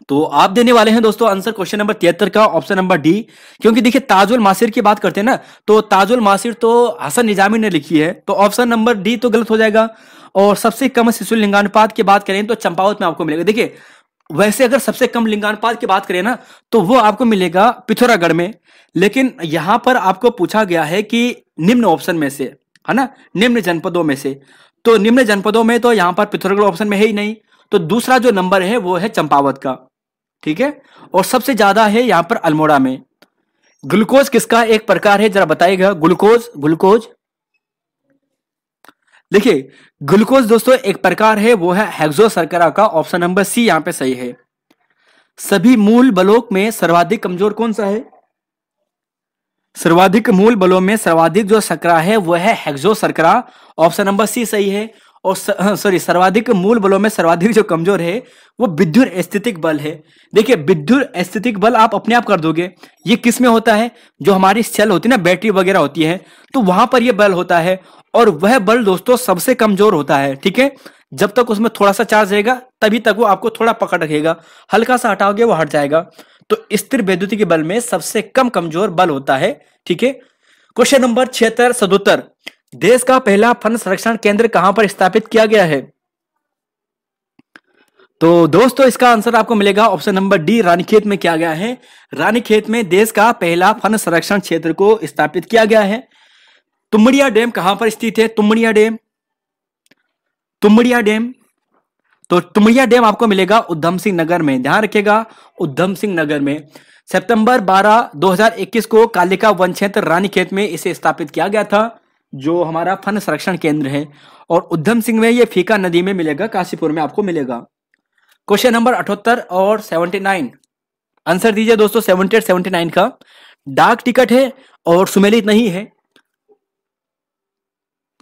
तो आप देने वाले हैं दोस्तों आंसर क्वेश्चन नंबर 73 का, ऑप्शन नंबर डी। क्योंकि देखिए ताजुल मासिर की बात करते हैं ना, तो ताजुल मासिर तो हसन निजामी ने लिखी है, तो ऑप्शन नंबर डी तो गलत हो जाएगा। और सबसे कम शिशु लिंगानुपात की बात करें तो चंपावत में आपको मिलेगा। देखिए वैसे अगर सबसे कम लिंगानुपात की बात करें ना तो वो आपको मिलेगा पिथौरागढ़ में, लेकिन यहां पर आपको पूछा गया है कि निम्न ऑप्शन में से, है ना, निम्न जनपदों में से, तो निम्न जनपदों में तो यहां पर पिथौरागढ़ ऑप्शन में है ही नहीं, तो दूसरा जो नंबर है वो है चंपावत का, ठीक है। और सबसे ज्यादा है यहां पर अल्मोड़ा में। ग्लूकोज किसका एक प्रकार है जरा बताइएगा? ग्लूकोज, ग्लूकोज देखिए ग्लूकोज दोस्तों एक प्रकार है, वो है हेक्सो शर्करा का, ऑप्शन नंबर सी यहां पे सही है। सभी मूल बलों में सर्वाधिक कमजोर कौन सा है? सर्वाधिक मूल बलों में सर्वाधिक जो शर्करा है वो है हेक्सो शर्करा, ऑप्शन नंबर सी सही है। और सॉरी सर्वाधिक मूल बलों में सर्वाधिक जो कमजोर है वो विद्युत स्थितिक बल है। देखिए विद्युत स्थितिक बल आप अपने आप कर दोगे, ये किस में होता है? जो हमारी सेल होती है ना, बैटरी वगैरह होती है, तो वहां पर यह बल होता है, और वह बल दोस्तों सबसे कमजोर होता है, ठीक है। जब तक उसमें थोड़ा सा चार्ज रहेगा तभी तक वो आपको थोड़ा पकड़ रखेगा, हल्का सा हटाओगे वो हट जाएगा। तो स्थिर वैद्युतिक बल में सबसे कम कमजोर बल होता है, ठीक है। क्वेश्चन नंबर 76, 77, देश का पहला फन संरक्षण केंद्र कहां पर स्थापित किया गया है? तो दोस्तों इसका आंसर आपको मिलेगा ऑप्शन नंबर डी, रानीखेत में किया गया है। रानीखेत में देश का पहला फन संरक्षण क्षेत्र को स्थापित किया गया है। तुमड़िया डैम कहां पर स्थित है? तुमड़िया डैम, तुमड़िया डैम, तो तुमड़िया डैम आपको मिलेगा उधम सिंह नगर में, ध्यान रखिएगा उधम सिंह नगर में। सितंबर 12, 2021 को कालिका वन क्षेत्र रानीखेत में इसे स्थापित किया गया था, जो हमारा फन संरक्षण केंद्र है। और उधम सिंह में ये फीका नदी में मिलेगा, काशीपुर में आपको मिलेगा। क्वेश्चन नंबर 78 और 79, आंसर दीजिए दोस्तों 78, 79 का। डाक टिकट है और सुमेलित नहीं है।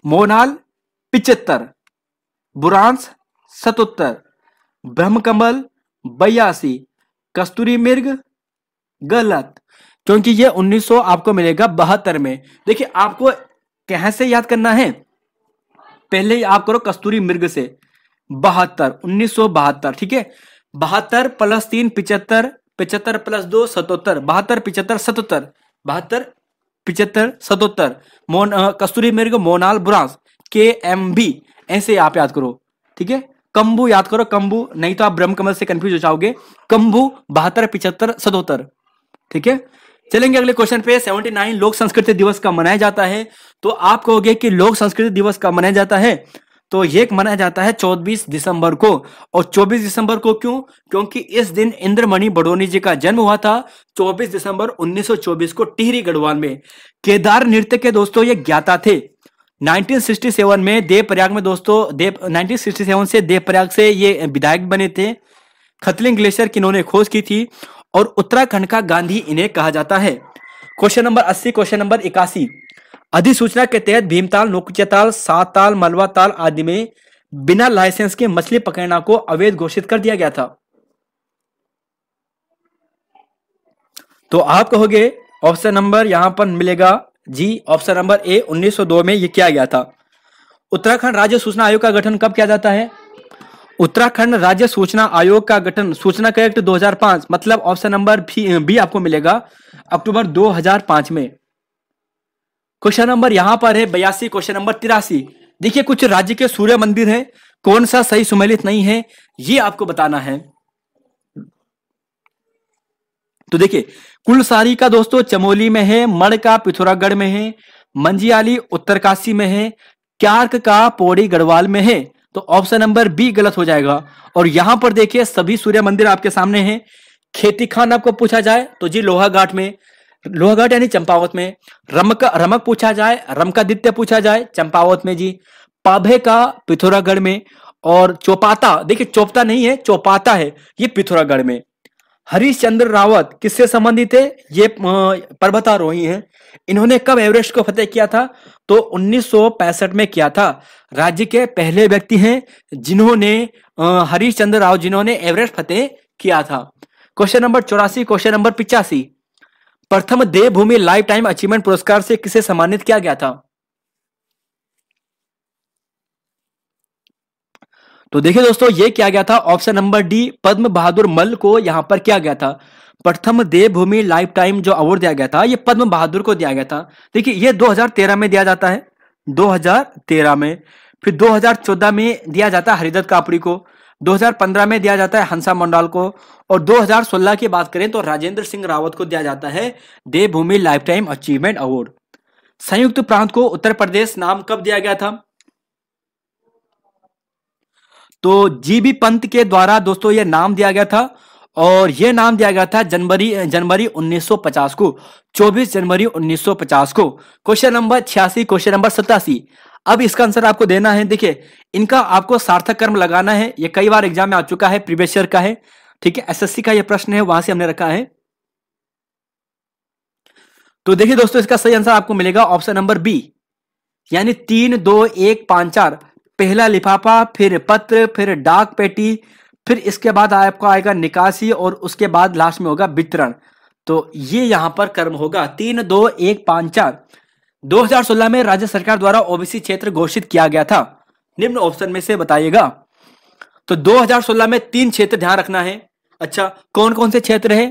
मोनाल 75, बुरांस 77, ब्रह्मकमल 82, कस्तूरी मृग गलत, क्योंकि ये 1900 आपको मिलेगा 72 में। देखिए आपको कहां से याद करना है? पहले ही आप करो कस्तूरी मृग से, 72, 1972, ठीक है। 72 + 3 75, 75 + 2 77, 72 75 77, 72 75 77, कस्तूरी मृग, मोनाल, बुरांस, KMB, ऐसे आप याद करो, ठीक है। कंबू याद करो, कंबू, नहीं तो आप ब्रह्मकमल से कंफ्यूज हो जाओगे। कंबू 72 75 77, ठीक है। चलेंगे अगले क्वेश्चन पे। 79, लोक संस्कृति दिवस का मनाया जाता है। तो आप कहोगे कि लोक संस्कृति दिवस का मनाया जाता है, तो ये मनाया जाता है 24 दिसंबर को। और 24 दिसंबर को क्यों? क्योंकि इस दिन इंद्रमणि बडोनी जी का जन्म हुआ था, 24 दिसंबर 1924 को टिहरी गढ़वाल में। केदार नृत्य के दोस्तों ये ज्ञाता थे। 1967 में देवप्रयाग में दोस्तों 1967 से देवप्रयाग से ये विधायक बने थे। खतलिंग ग्लेशियर की इन्होंने खोज की थी, और उत्तराखंड का गांधी इन्हें कहा जाता है। क्वेश्चन नंबर 80, क्वेश्चन नंबर 81, अधिसूचना के तहत भीमताल, नोकुचिया सात ताल, मलबा ताल आदि में बिना लाइसेंस के मछली पकड़ना को अवैध घोषित कर दिया गया था। तो आप कहोगे ऑप्शन नंबर यहां पर मिलेगा जी, ऑप्शन नंबर ए, 1902 में यह किया गया था। उत्तराखंड राज्य सूचना आयोग का गठन कब किया जाता है? उत्तराखंड राज्य सूचना आयोग का गठन सूचना एक्ट 2005, मतलब ऑप्शन नंबर बी आपको मिलेगा, अक्टूबर 2005 में। क्वेश्चन नंबर यहां पर है 82, क्वेश्चन नंबर 83। देखिए कुछ राज्य के सूर्य मंदिर है, कौन सा सही सुमेलित नहीं है ये आपको बताना है। तो देखिए कुलसारी का दोस्तों चमोली में है, मड़ का पिथौरागढ़ में है, मंजियाली उत्तरकाशी में है, क्यार्क का पौड़ी गढ़वाल में है। तो ऑप्शन नंबर बी गलत हो जाएगा। और यहां पर देखिए सभी सूर्य मंदिर आपके सामने हैं। खेती खान आपको पूछा जाए तो जी लोहाघाट में, लोहगढ़ यानी चंपावत में। रमक पूछा जाए, रमकादित्य पूछा जाए चंपावत में जी। पाभे का पिथौरागढ़ में। और चौपाता, देखिए चौपता नहीं है, चौपाता है, ये पिथौरागढ़ में। हरीशचंद्र रावत किससे संबंधित है? ये पर्वतारोही हैं। इन्होंने कब एवरेस्ट को फतेह किया था? तो 1965 में किया था। राज्य के पहले व्यक्ति हैं जिन्होंने हरीशचंद्र रावत जिन्होंने एवरेस्ट फतेह किया था। क्वेश्चन नंबर 84, क्वेश्चन नंबर 85, प्रथम देवभूमि लाइफ टाइम अचीवमेंट पुरस्कार से किसे सम्मानित किया गया था? तो देखिए दोस्तों, ये किया गया था ऑप्शन नंबर डी, पद्म बहादुर मल्ल को यहां पर किया गया था। प्रथम देवभूमि लाइफ टाइम जो अवार्ड दिया गया था, ये पद्म बहादुर को दिया गया था। देखिए ये 2013 में दिया जाता है, 2013 में। फिर 2014 में दिया जाता है हरिदत्त कापड़ी को। 2015 में दिया जाता है हंसा मंडाल को। और 2016 की बात करें तो राजेंद्र सिंह रावत को दिया जाता है देवभूमि लाइफ टाइम अचीवमेंट अवार्ड। संयुक्त प्रांत को उत्तर प्रदेश नाम कब दिया गया था? तो जीबी पंत के द्वारा दोस्तों ये नाम दिया गया था। और ये नाम दिया गया था जनवरी 1950 को, 24 जनवरी 1950 को। क्वेश्चन नंबर 86, क्वेश्चन नंबर 87, अब इसका आंसर आपको देना है। देखिए इनका आपको सार्थक कर्म लगाना है, ये कई बार एग्जाम में आ चुका है, प्रीवियस ईयर का है, ठीक है, एसएससी का ये प्रश्न है, वहां से हमने रखा है। तो देखिए दोस्तों, इसका सही आंसर आपको मिलेगा ऑप्शन नंबर बी, यानी 3 2 1 5 4। पहला लिफाफा, फिर पत्र, फिर डाक पेटी, फिर इसके बाद आपको आएगा निकासी, और उसके बाद लास्ट में होगा वितरण। तो ये यहां पर कर्म होगा 3 2 1 5 4। 2016 में राज्य सरकार द्वारा ओबीसी क्षेत्र घोषित किया गया था, निम्न ऑप्शन में से बताइएगा। तो 2016 में 3 क्षेत्र ध्यान रखना है। अच्छा, कौन कौन से क्षेत्र है?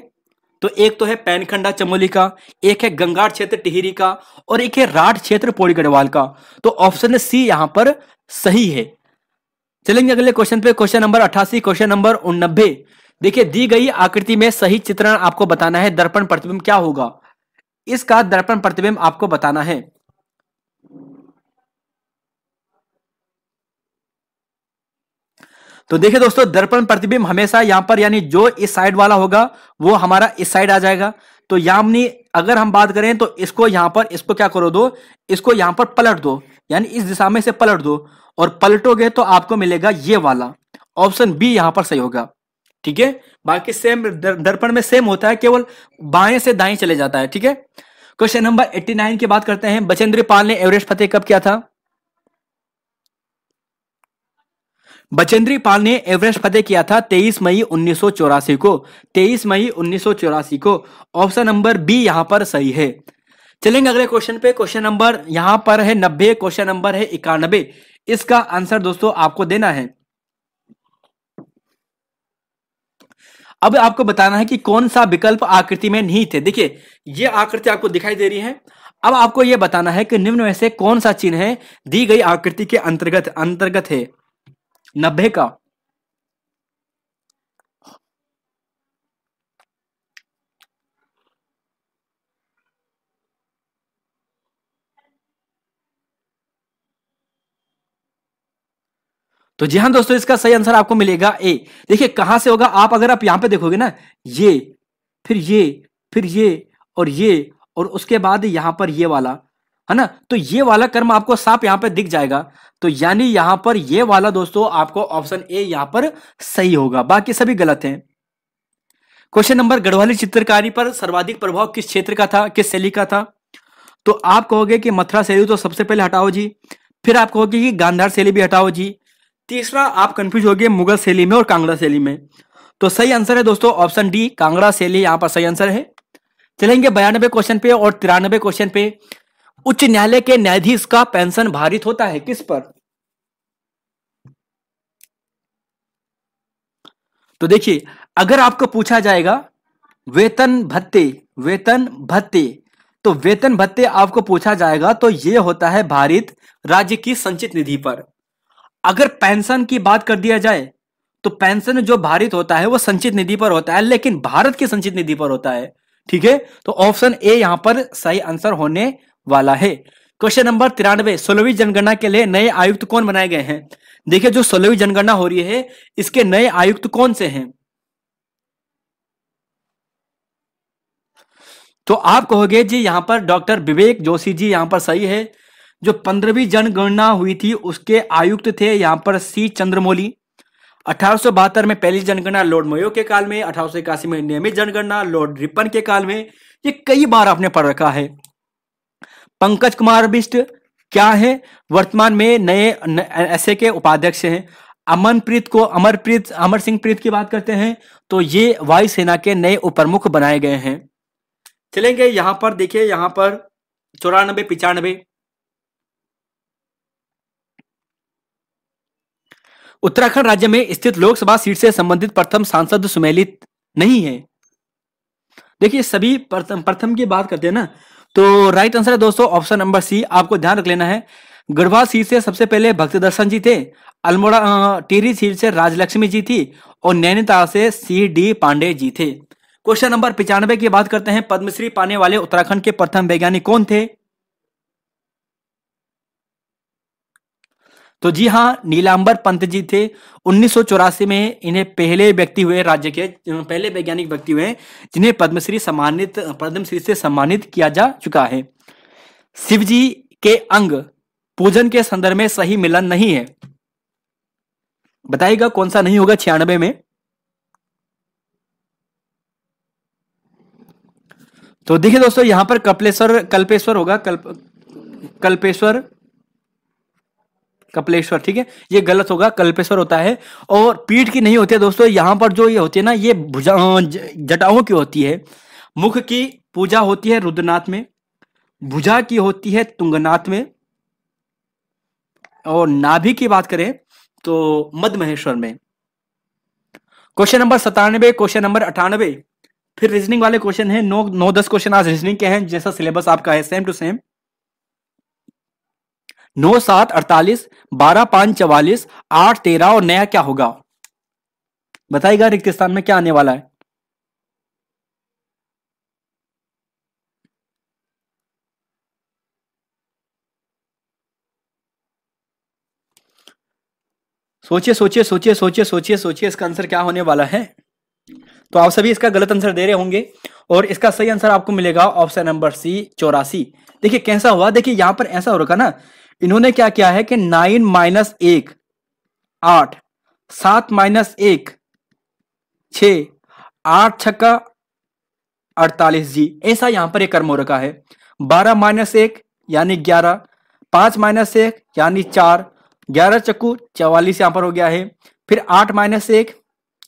तो एक तो है पैनखंडा चमोली का, एक है गंगार क्षेत्र टिहरी का, और एक है राठ क्षेत्र पौड़ी गढ़वाल का। तो ऑप्शन सी यहां पर सही है। चलेंगे अगले क्वेश्चन पे, क्वेश्चन नंबर 88, क्वेश्चन नंबर 89। देखिए दी गई आकृति में सही चित्रण आपको बताना है। दर्पण प्रतिबिंब क्या होगा? इसका दर्पण प्रतिबिंब आपको बताना है। तो देखिए दोस्तों, दर्पण प्रतिबिंब हमेशा यहां पर, यानी जो इस साइड वाला होगा वो हमारा इस साइड आ जाएगा। तो यानी अगर हम बात करें तो इसको यहां पर, इसको क्या करो दो, इसको यहां पर पलट दो, यानी इस दिशा में से पलट दो, और पलटोगे तो आपको मिलेगा ये वाला। ऑप्शन बी यहां पर सही होगा, ठीक है। बाकी सेम दर्पण में सेम होता है, केवल बाएं से दाएं चले जाता है, ठीक है। क्वेश्चन नंबर 89 की बात करते हैं। बचेंद्र पाल ने एवरेस्ट फतेह कब किया था? बचेंद्री पाल ने एवरेस्ट फतेह किया था 23 मई 1984 को, 23 मई 1984 को। ऑप्शन नंबर बी यहां पर सही है। चलेंगे अगले क्वेश्चन पे। क्वेश्चन नंबर यहां पर है 90, क्वेश्चन नंबर है 91। इसका आंसर दोस्तों आपको देना है। अब आपको बताना है कि कौन सा विकल्प आकृति में निहित है। देखिए ये आकृति आपको दिखाई दे रही है। अब आपको यह बताना है कि निम्न में से कौन सा चिन्ह है दी गई आकृति के अंतर्गत है 90 का। तो जी हाँ दोस्तों, इसका सही आंसर आपको मिलेगा ए। देखिए कहां से होगा, आप अगर आप यहां पे देखोगे ना, ये, फिर ये, फिर ये, और ये, और उसके बाद यहां पर ये वाला, है ना। तो ये वाला कर्म आपको साफ यहां पे दिख जाएगा। तो यानी यहां पर ये वाला दोस्तों आपको ऑप्शन ए यहां पर सही होगा, बाकी सभी गलत हैं। क्वेश्चन नंबर, गढ़वाली चित्रकारी पर सर्वाधिक प्रभाव किस क्षेत्र का था, किस शैली का था? तो आप कहोगे कि मथुरा शैली तो सबसे पहले हटाओ जी, फिर आप कहोगे कि गांधार शैली भी हटाओ जी, तीसरा आप कंफ्यूज हो गए मुगल शैली में और कांगड़ा शैली में। तो सही आंसर है दोस्तों ऑप्शन डी, कांगड़ा शैली यहां पर सही आंसर है। चलेंगे 92 क्वेश्चन पे और 93 क्वेश्चन पे। उच्च न्यायालय के न्यायाधीश का पेंशन भारित होता है किस पर? तो देखिए अगर आपको पूछा जाएगा वेतन भत्ते, वेतन भत्ते, तो वेतन भत्ते आपको पूछा जाएगा तो यह होता है भारित राज्य की संचित निधि पर। अगर पेंशन की बात कर दिया जाए तो पेंशन जो भारित होता है वो संचित निधि पर होता है, लेकिन भारत की संचित निधि पर होता है, ठीक है। तो ऑप्शन ए यहां पर सही आंसर होने वाला है। क्वेश्चन नंबर 93, 16वीं जनगणना के लिए नए आयुक्त कौन बनाए गए हैं? देखिए जो 16वीं जनगणना हो रही है इसके नए आयुक्त कौन से हैं? तो आप कहोगे जी यहाँ पर डॉक्टर विवेक जोशी जी यहाँ पर सही है। जो 15वीं जनगणना हुई थी उसके आयुक्त थे यहाँ पर सी चंद्रमौली। 1872 में पहली जनगणना लॉर्ड मेयो के काल में, 1881 में नियमित जनगणना लॉर्ड रिपन के काल में। ये कई बार आपने पढ़ रखा है। पंकज कुमार बिष्ट क्या है, वर्तमान में नए एसए के उपाध्यक्ष हैं। अमर सिंह प्रीत की बात करते हैं तो ये वायुसेना के नए उपप्रमुख बनाए गए हैं। चलेंगे यहां पर, देखिए यहां पर 94 95। उत्तराखंड राज्य में स्थित लोकसभा सीट से संबंधित प्रथम सांसद सुमेलित नहीं है। देखिए सभी प्रथम की बात करते हैं ना, तो राइट आंसर है दोस्तों ऑप्शन नंबर सी। आपको ध्यान रख लेना है, गढ़वा सीट से सबसे पहले भक्त दर्शन जी थे, अल्मोड़ा टिहरी सीट से राजलक्ष्मी जी थी और नैनीताल से सी डी पांडे जी थे। क्वेश्चन नंबर 95 की बात करते हैं, पद्मश्री पाने वाले उत्तराखंड के प्रथम वैज्ञानिक कौन थे? तो जी हाँ, नीलांबर पंत जी थे। 1984 में इन्हें पहले व्यक्ति हुए, राज्य के पहले वैज्ञानिक व्यक्ति हुए जिन्हें पद्मश्री से सम्मानित किया जा चुका है। शिव जी के अंग पूजन के संदर्भ में सही मिलन नहीं है, बताइएगा कौन सा नहीं होगा 96 में? तो देखिए दोस्तों यहां पर कल्पेश्वर होगा, कपिलेश्वर, ठीक है, ये गलत होगा, कल्पेश्वर होता है। और पीठ की नहीं होती है दोस्तों, यहां पर जो ये होती है ना, ये जटाओं की होती है। मुख की पूजा होती है रुद्रनाथ में, भुजा की होती है तुंगनाथ में, और नाभि की बात करें तो मध्य महेश्वर में। क्वेश्चन नंबर 97, क्वेश्चन नंबर 98 फिर रीजनिंग वाले क्वेश्चन है। 9-10 क्वेश्चन आज रीजनिंग के हैं, जैसा सिलेबस आपका है सेम टू सेम। 9 7 48, 12 5 44, 8 13 और नया क्या होगा? बताइएगा रिक्त स्थान में क्या आने वाला है? सोचिए सोचिए सोचिए सोचिए सोचिए सोचिए, इसका आंसर क्या होने वाला है? तो आप सभी इसका गलत आंसर दे रहे होंगे और इसका सही आंसर आपको मिलेगा ऑप्शन नंबर सी 84। देखिए कैसा हुआ, देखिए यहां पर ऐसा हो रखा ना, इन्होंने क्या किया है कि 9 - 1 8, 7 - 1 6, 8 छक्का 48 जी, ऐसा यहां पर एक कर्म हो रखा है। 12 - 1 यानी 11, 5 - 1 यानी 4, 11 चक्कू 44 यहां पर हो गया है। फिर 8 - 1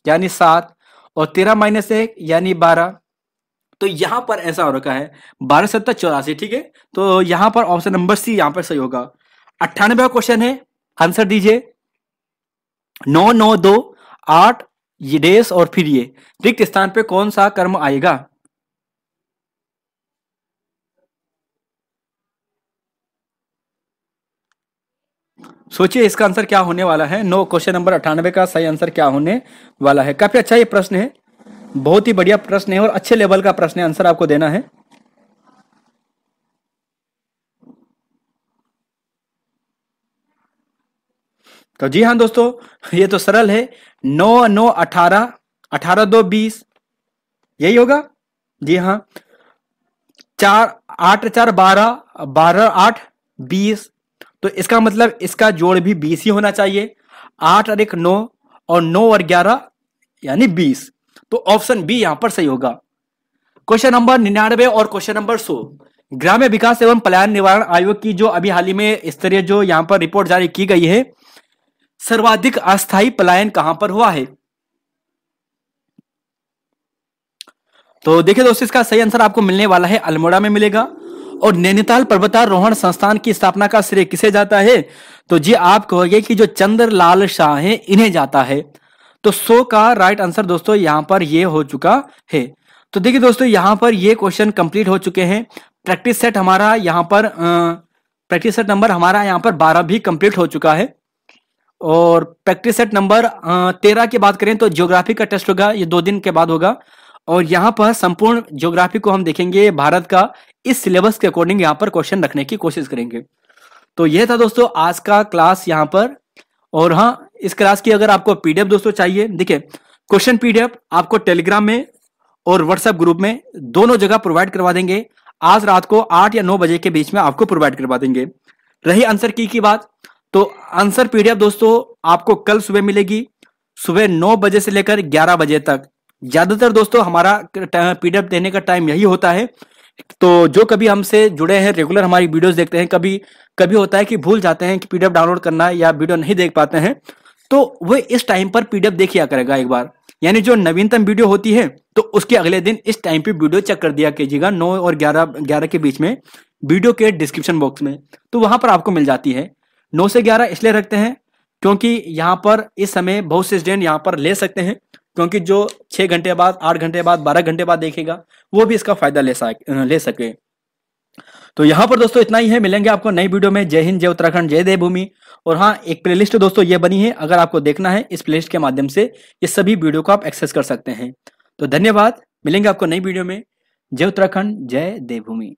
यानी 7 और 13 - 1 यानी 12। तो यहां पर ऐसा हो रखा है 12 7 84, ठीक है। तो यहां पर ऑप्शन नंबर सी यहां पर सही होगा। 98वां क्वेश्चन है, आंसर दीजिए। 9 9 2 8 ये डेस और फिर ये रिक्त स्थान पे कौन सा कर्म आएगा? सोचिए इसका आंसर क्या होने वाला है। क्वेश्चन नंबर 98 का सही आंसर क्या होने वाला है? काफी अच्छा ये प्रश्न है, बहुत ही बढ़िया प्रश्न है और अच्छे लेवल का प्रश्न है, आंसर आपको देना है। तो जी हाँ दोस्तों, ये तो सरल है। 9 9 18, 18 2 20, यही होगा। जी हाँ, 4 8 4 12, 12 8 20, तो इसका मतलब इसका जोड़ भी 20 ही होना चाहिए। 8 और 1 9 और 9 और 11 यानी 20, तो ऑप्शन बी यहां पर सही होगा। क्वेश्चन नंबर 99 और क्वेश्चन नंबर 100, ग्राम्य विकास एवं पलायन निवारण आयोग की जो अभी हाल ही में स्तरीय जो यहां पर रिपोर्ट जारी की गई है, सर्वाधिक अस्थायी पलायन कहां पर हुआ है? तो देखिए दोस्तों, इसका सही आंसर आपको मिलने वाला है अल्मोड़ा में मिलेगा। और नैनीताल पर्वतारोहण संस्थान की स्थापना का श्रेय किसे जाता है? तो जी आप कहोगे कि जो चंद्रलाल शाह है इन्हें जाता है। तो 100 का राइट आंसर दोस्तों यहां पर ये हो चुका है। तो देखिए दोस्तों, यहां पर ये क्वेश्चन कंप्लीट हो चुके हैं। प्रैक्टिस सेट हमारा यहां पर प्रैक्टिस सेट नंबर हमारा यहां पर 12 भी कंप्लीट हो चुका है। और प्रैक्टिस सेट नंबर 13 की बात करें तो ज्योग्राफी का टेस्ट होगा, ये 2 दिन के बाद होगा। और यहाँ पर संपूर्ण ज्योग्राफी को हम देखेंगे भारत का, इस सिलेबस के अकॉर्डिंग यहाँ पर क्वेश्चन रखने की कोशिश करेंगे। तो यह था दोस्तों आज का क्लास यहाँ पर। और हाँ, इस क्लास की अगर आपको पीडीएफ दोस्तों चाहिए, देखिए क्वेश्चन पीडीएफ आपको टेलीग्राम में और व्हाट्सएप ग्रुप में, दोनों जगह प्रोवाइड करवा देंगे। आज रात को 8 या 9 बजे के बीच में आपको प्रोवाइड करवा देंगे। रही आंसर की बात, तो आंसर पीडीएफ दोस्तों आपको कल सुबह मिलेगी, सुबह 9 बजे से लेकर 11 बजे तक। ज्यादातर दोस्तों हमारा पीडीएफ देने का टाइम यही होता है। तो जो कभी हमसे जुड़े हैं, रेगुलर हमारी वीडियोस देखते हैं, कभी कभी होता है कि भूल जाते हैं कि पीडीएफ डाउनलोड करना है या वीडियो नहीं देख पाते हैं, तो वो इस टाइम पर पीडीएफ देखिया करेगा एक बार। यानी जो नवीनतम वीडियो होती है तो उसके अगले दिन इस टाइम पे वीडियो चेक कर दिया कीजिएगा, 9 और 11 के बीच में, वीडियो के डिस्क्रिप्शन बॉक्स में, तो वहां पर आपको मिल जाती है। 9 से 11 इसलिए रखते हैं क्योंकि यहाँ पर इस समय बहुत से स्टूडेंट यहाँ पर ले सकते हैं, क्योंकि जो 6 घंटे बाद, 8 घंटे बाद, 12 घंटे बाद देखेगा वो भी इसका फायदा ले सके। तो यहाँ पर दोस्तों इतना ही है, मिलेंगे आपको नई वीडियो में। जय हिंद, जय उत्तराखंड, जय देवभूमि। और हाँ, एक प्लेलिस्ट दोस्तों ये बनी है, अगर आपको देखना है इस प्लेलिस्ट के माध्यम से ये सभी वीडियो को आप एक्सेस कर सकते हैं। तो धन्यवाद, मिलेंगे आपको नई वीडियो में। जय उत्तराखंड, जय देवभूमि।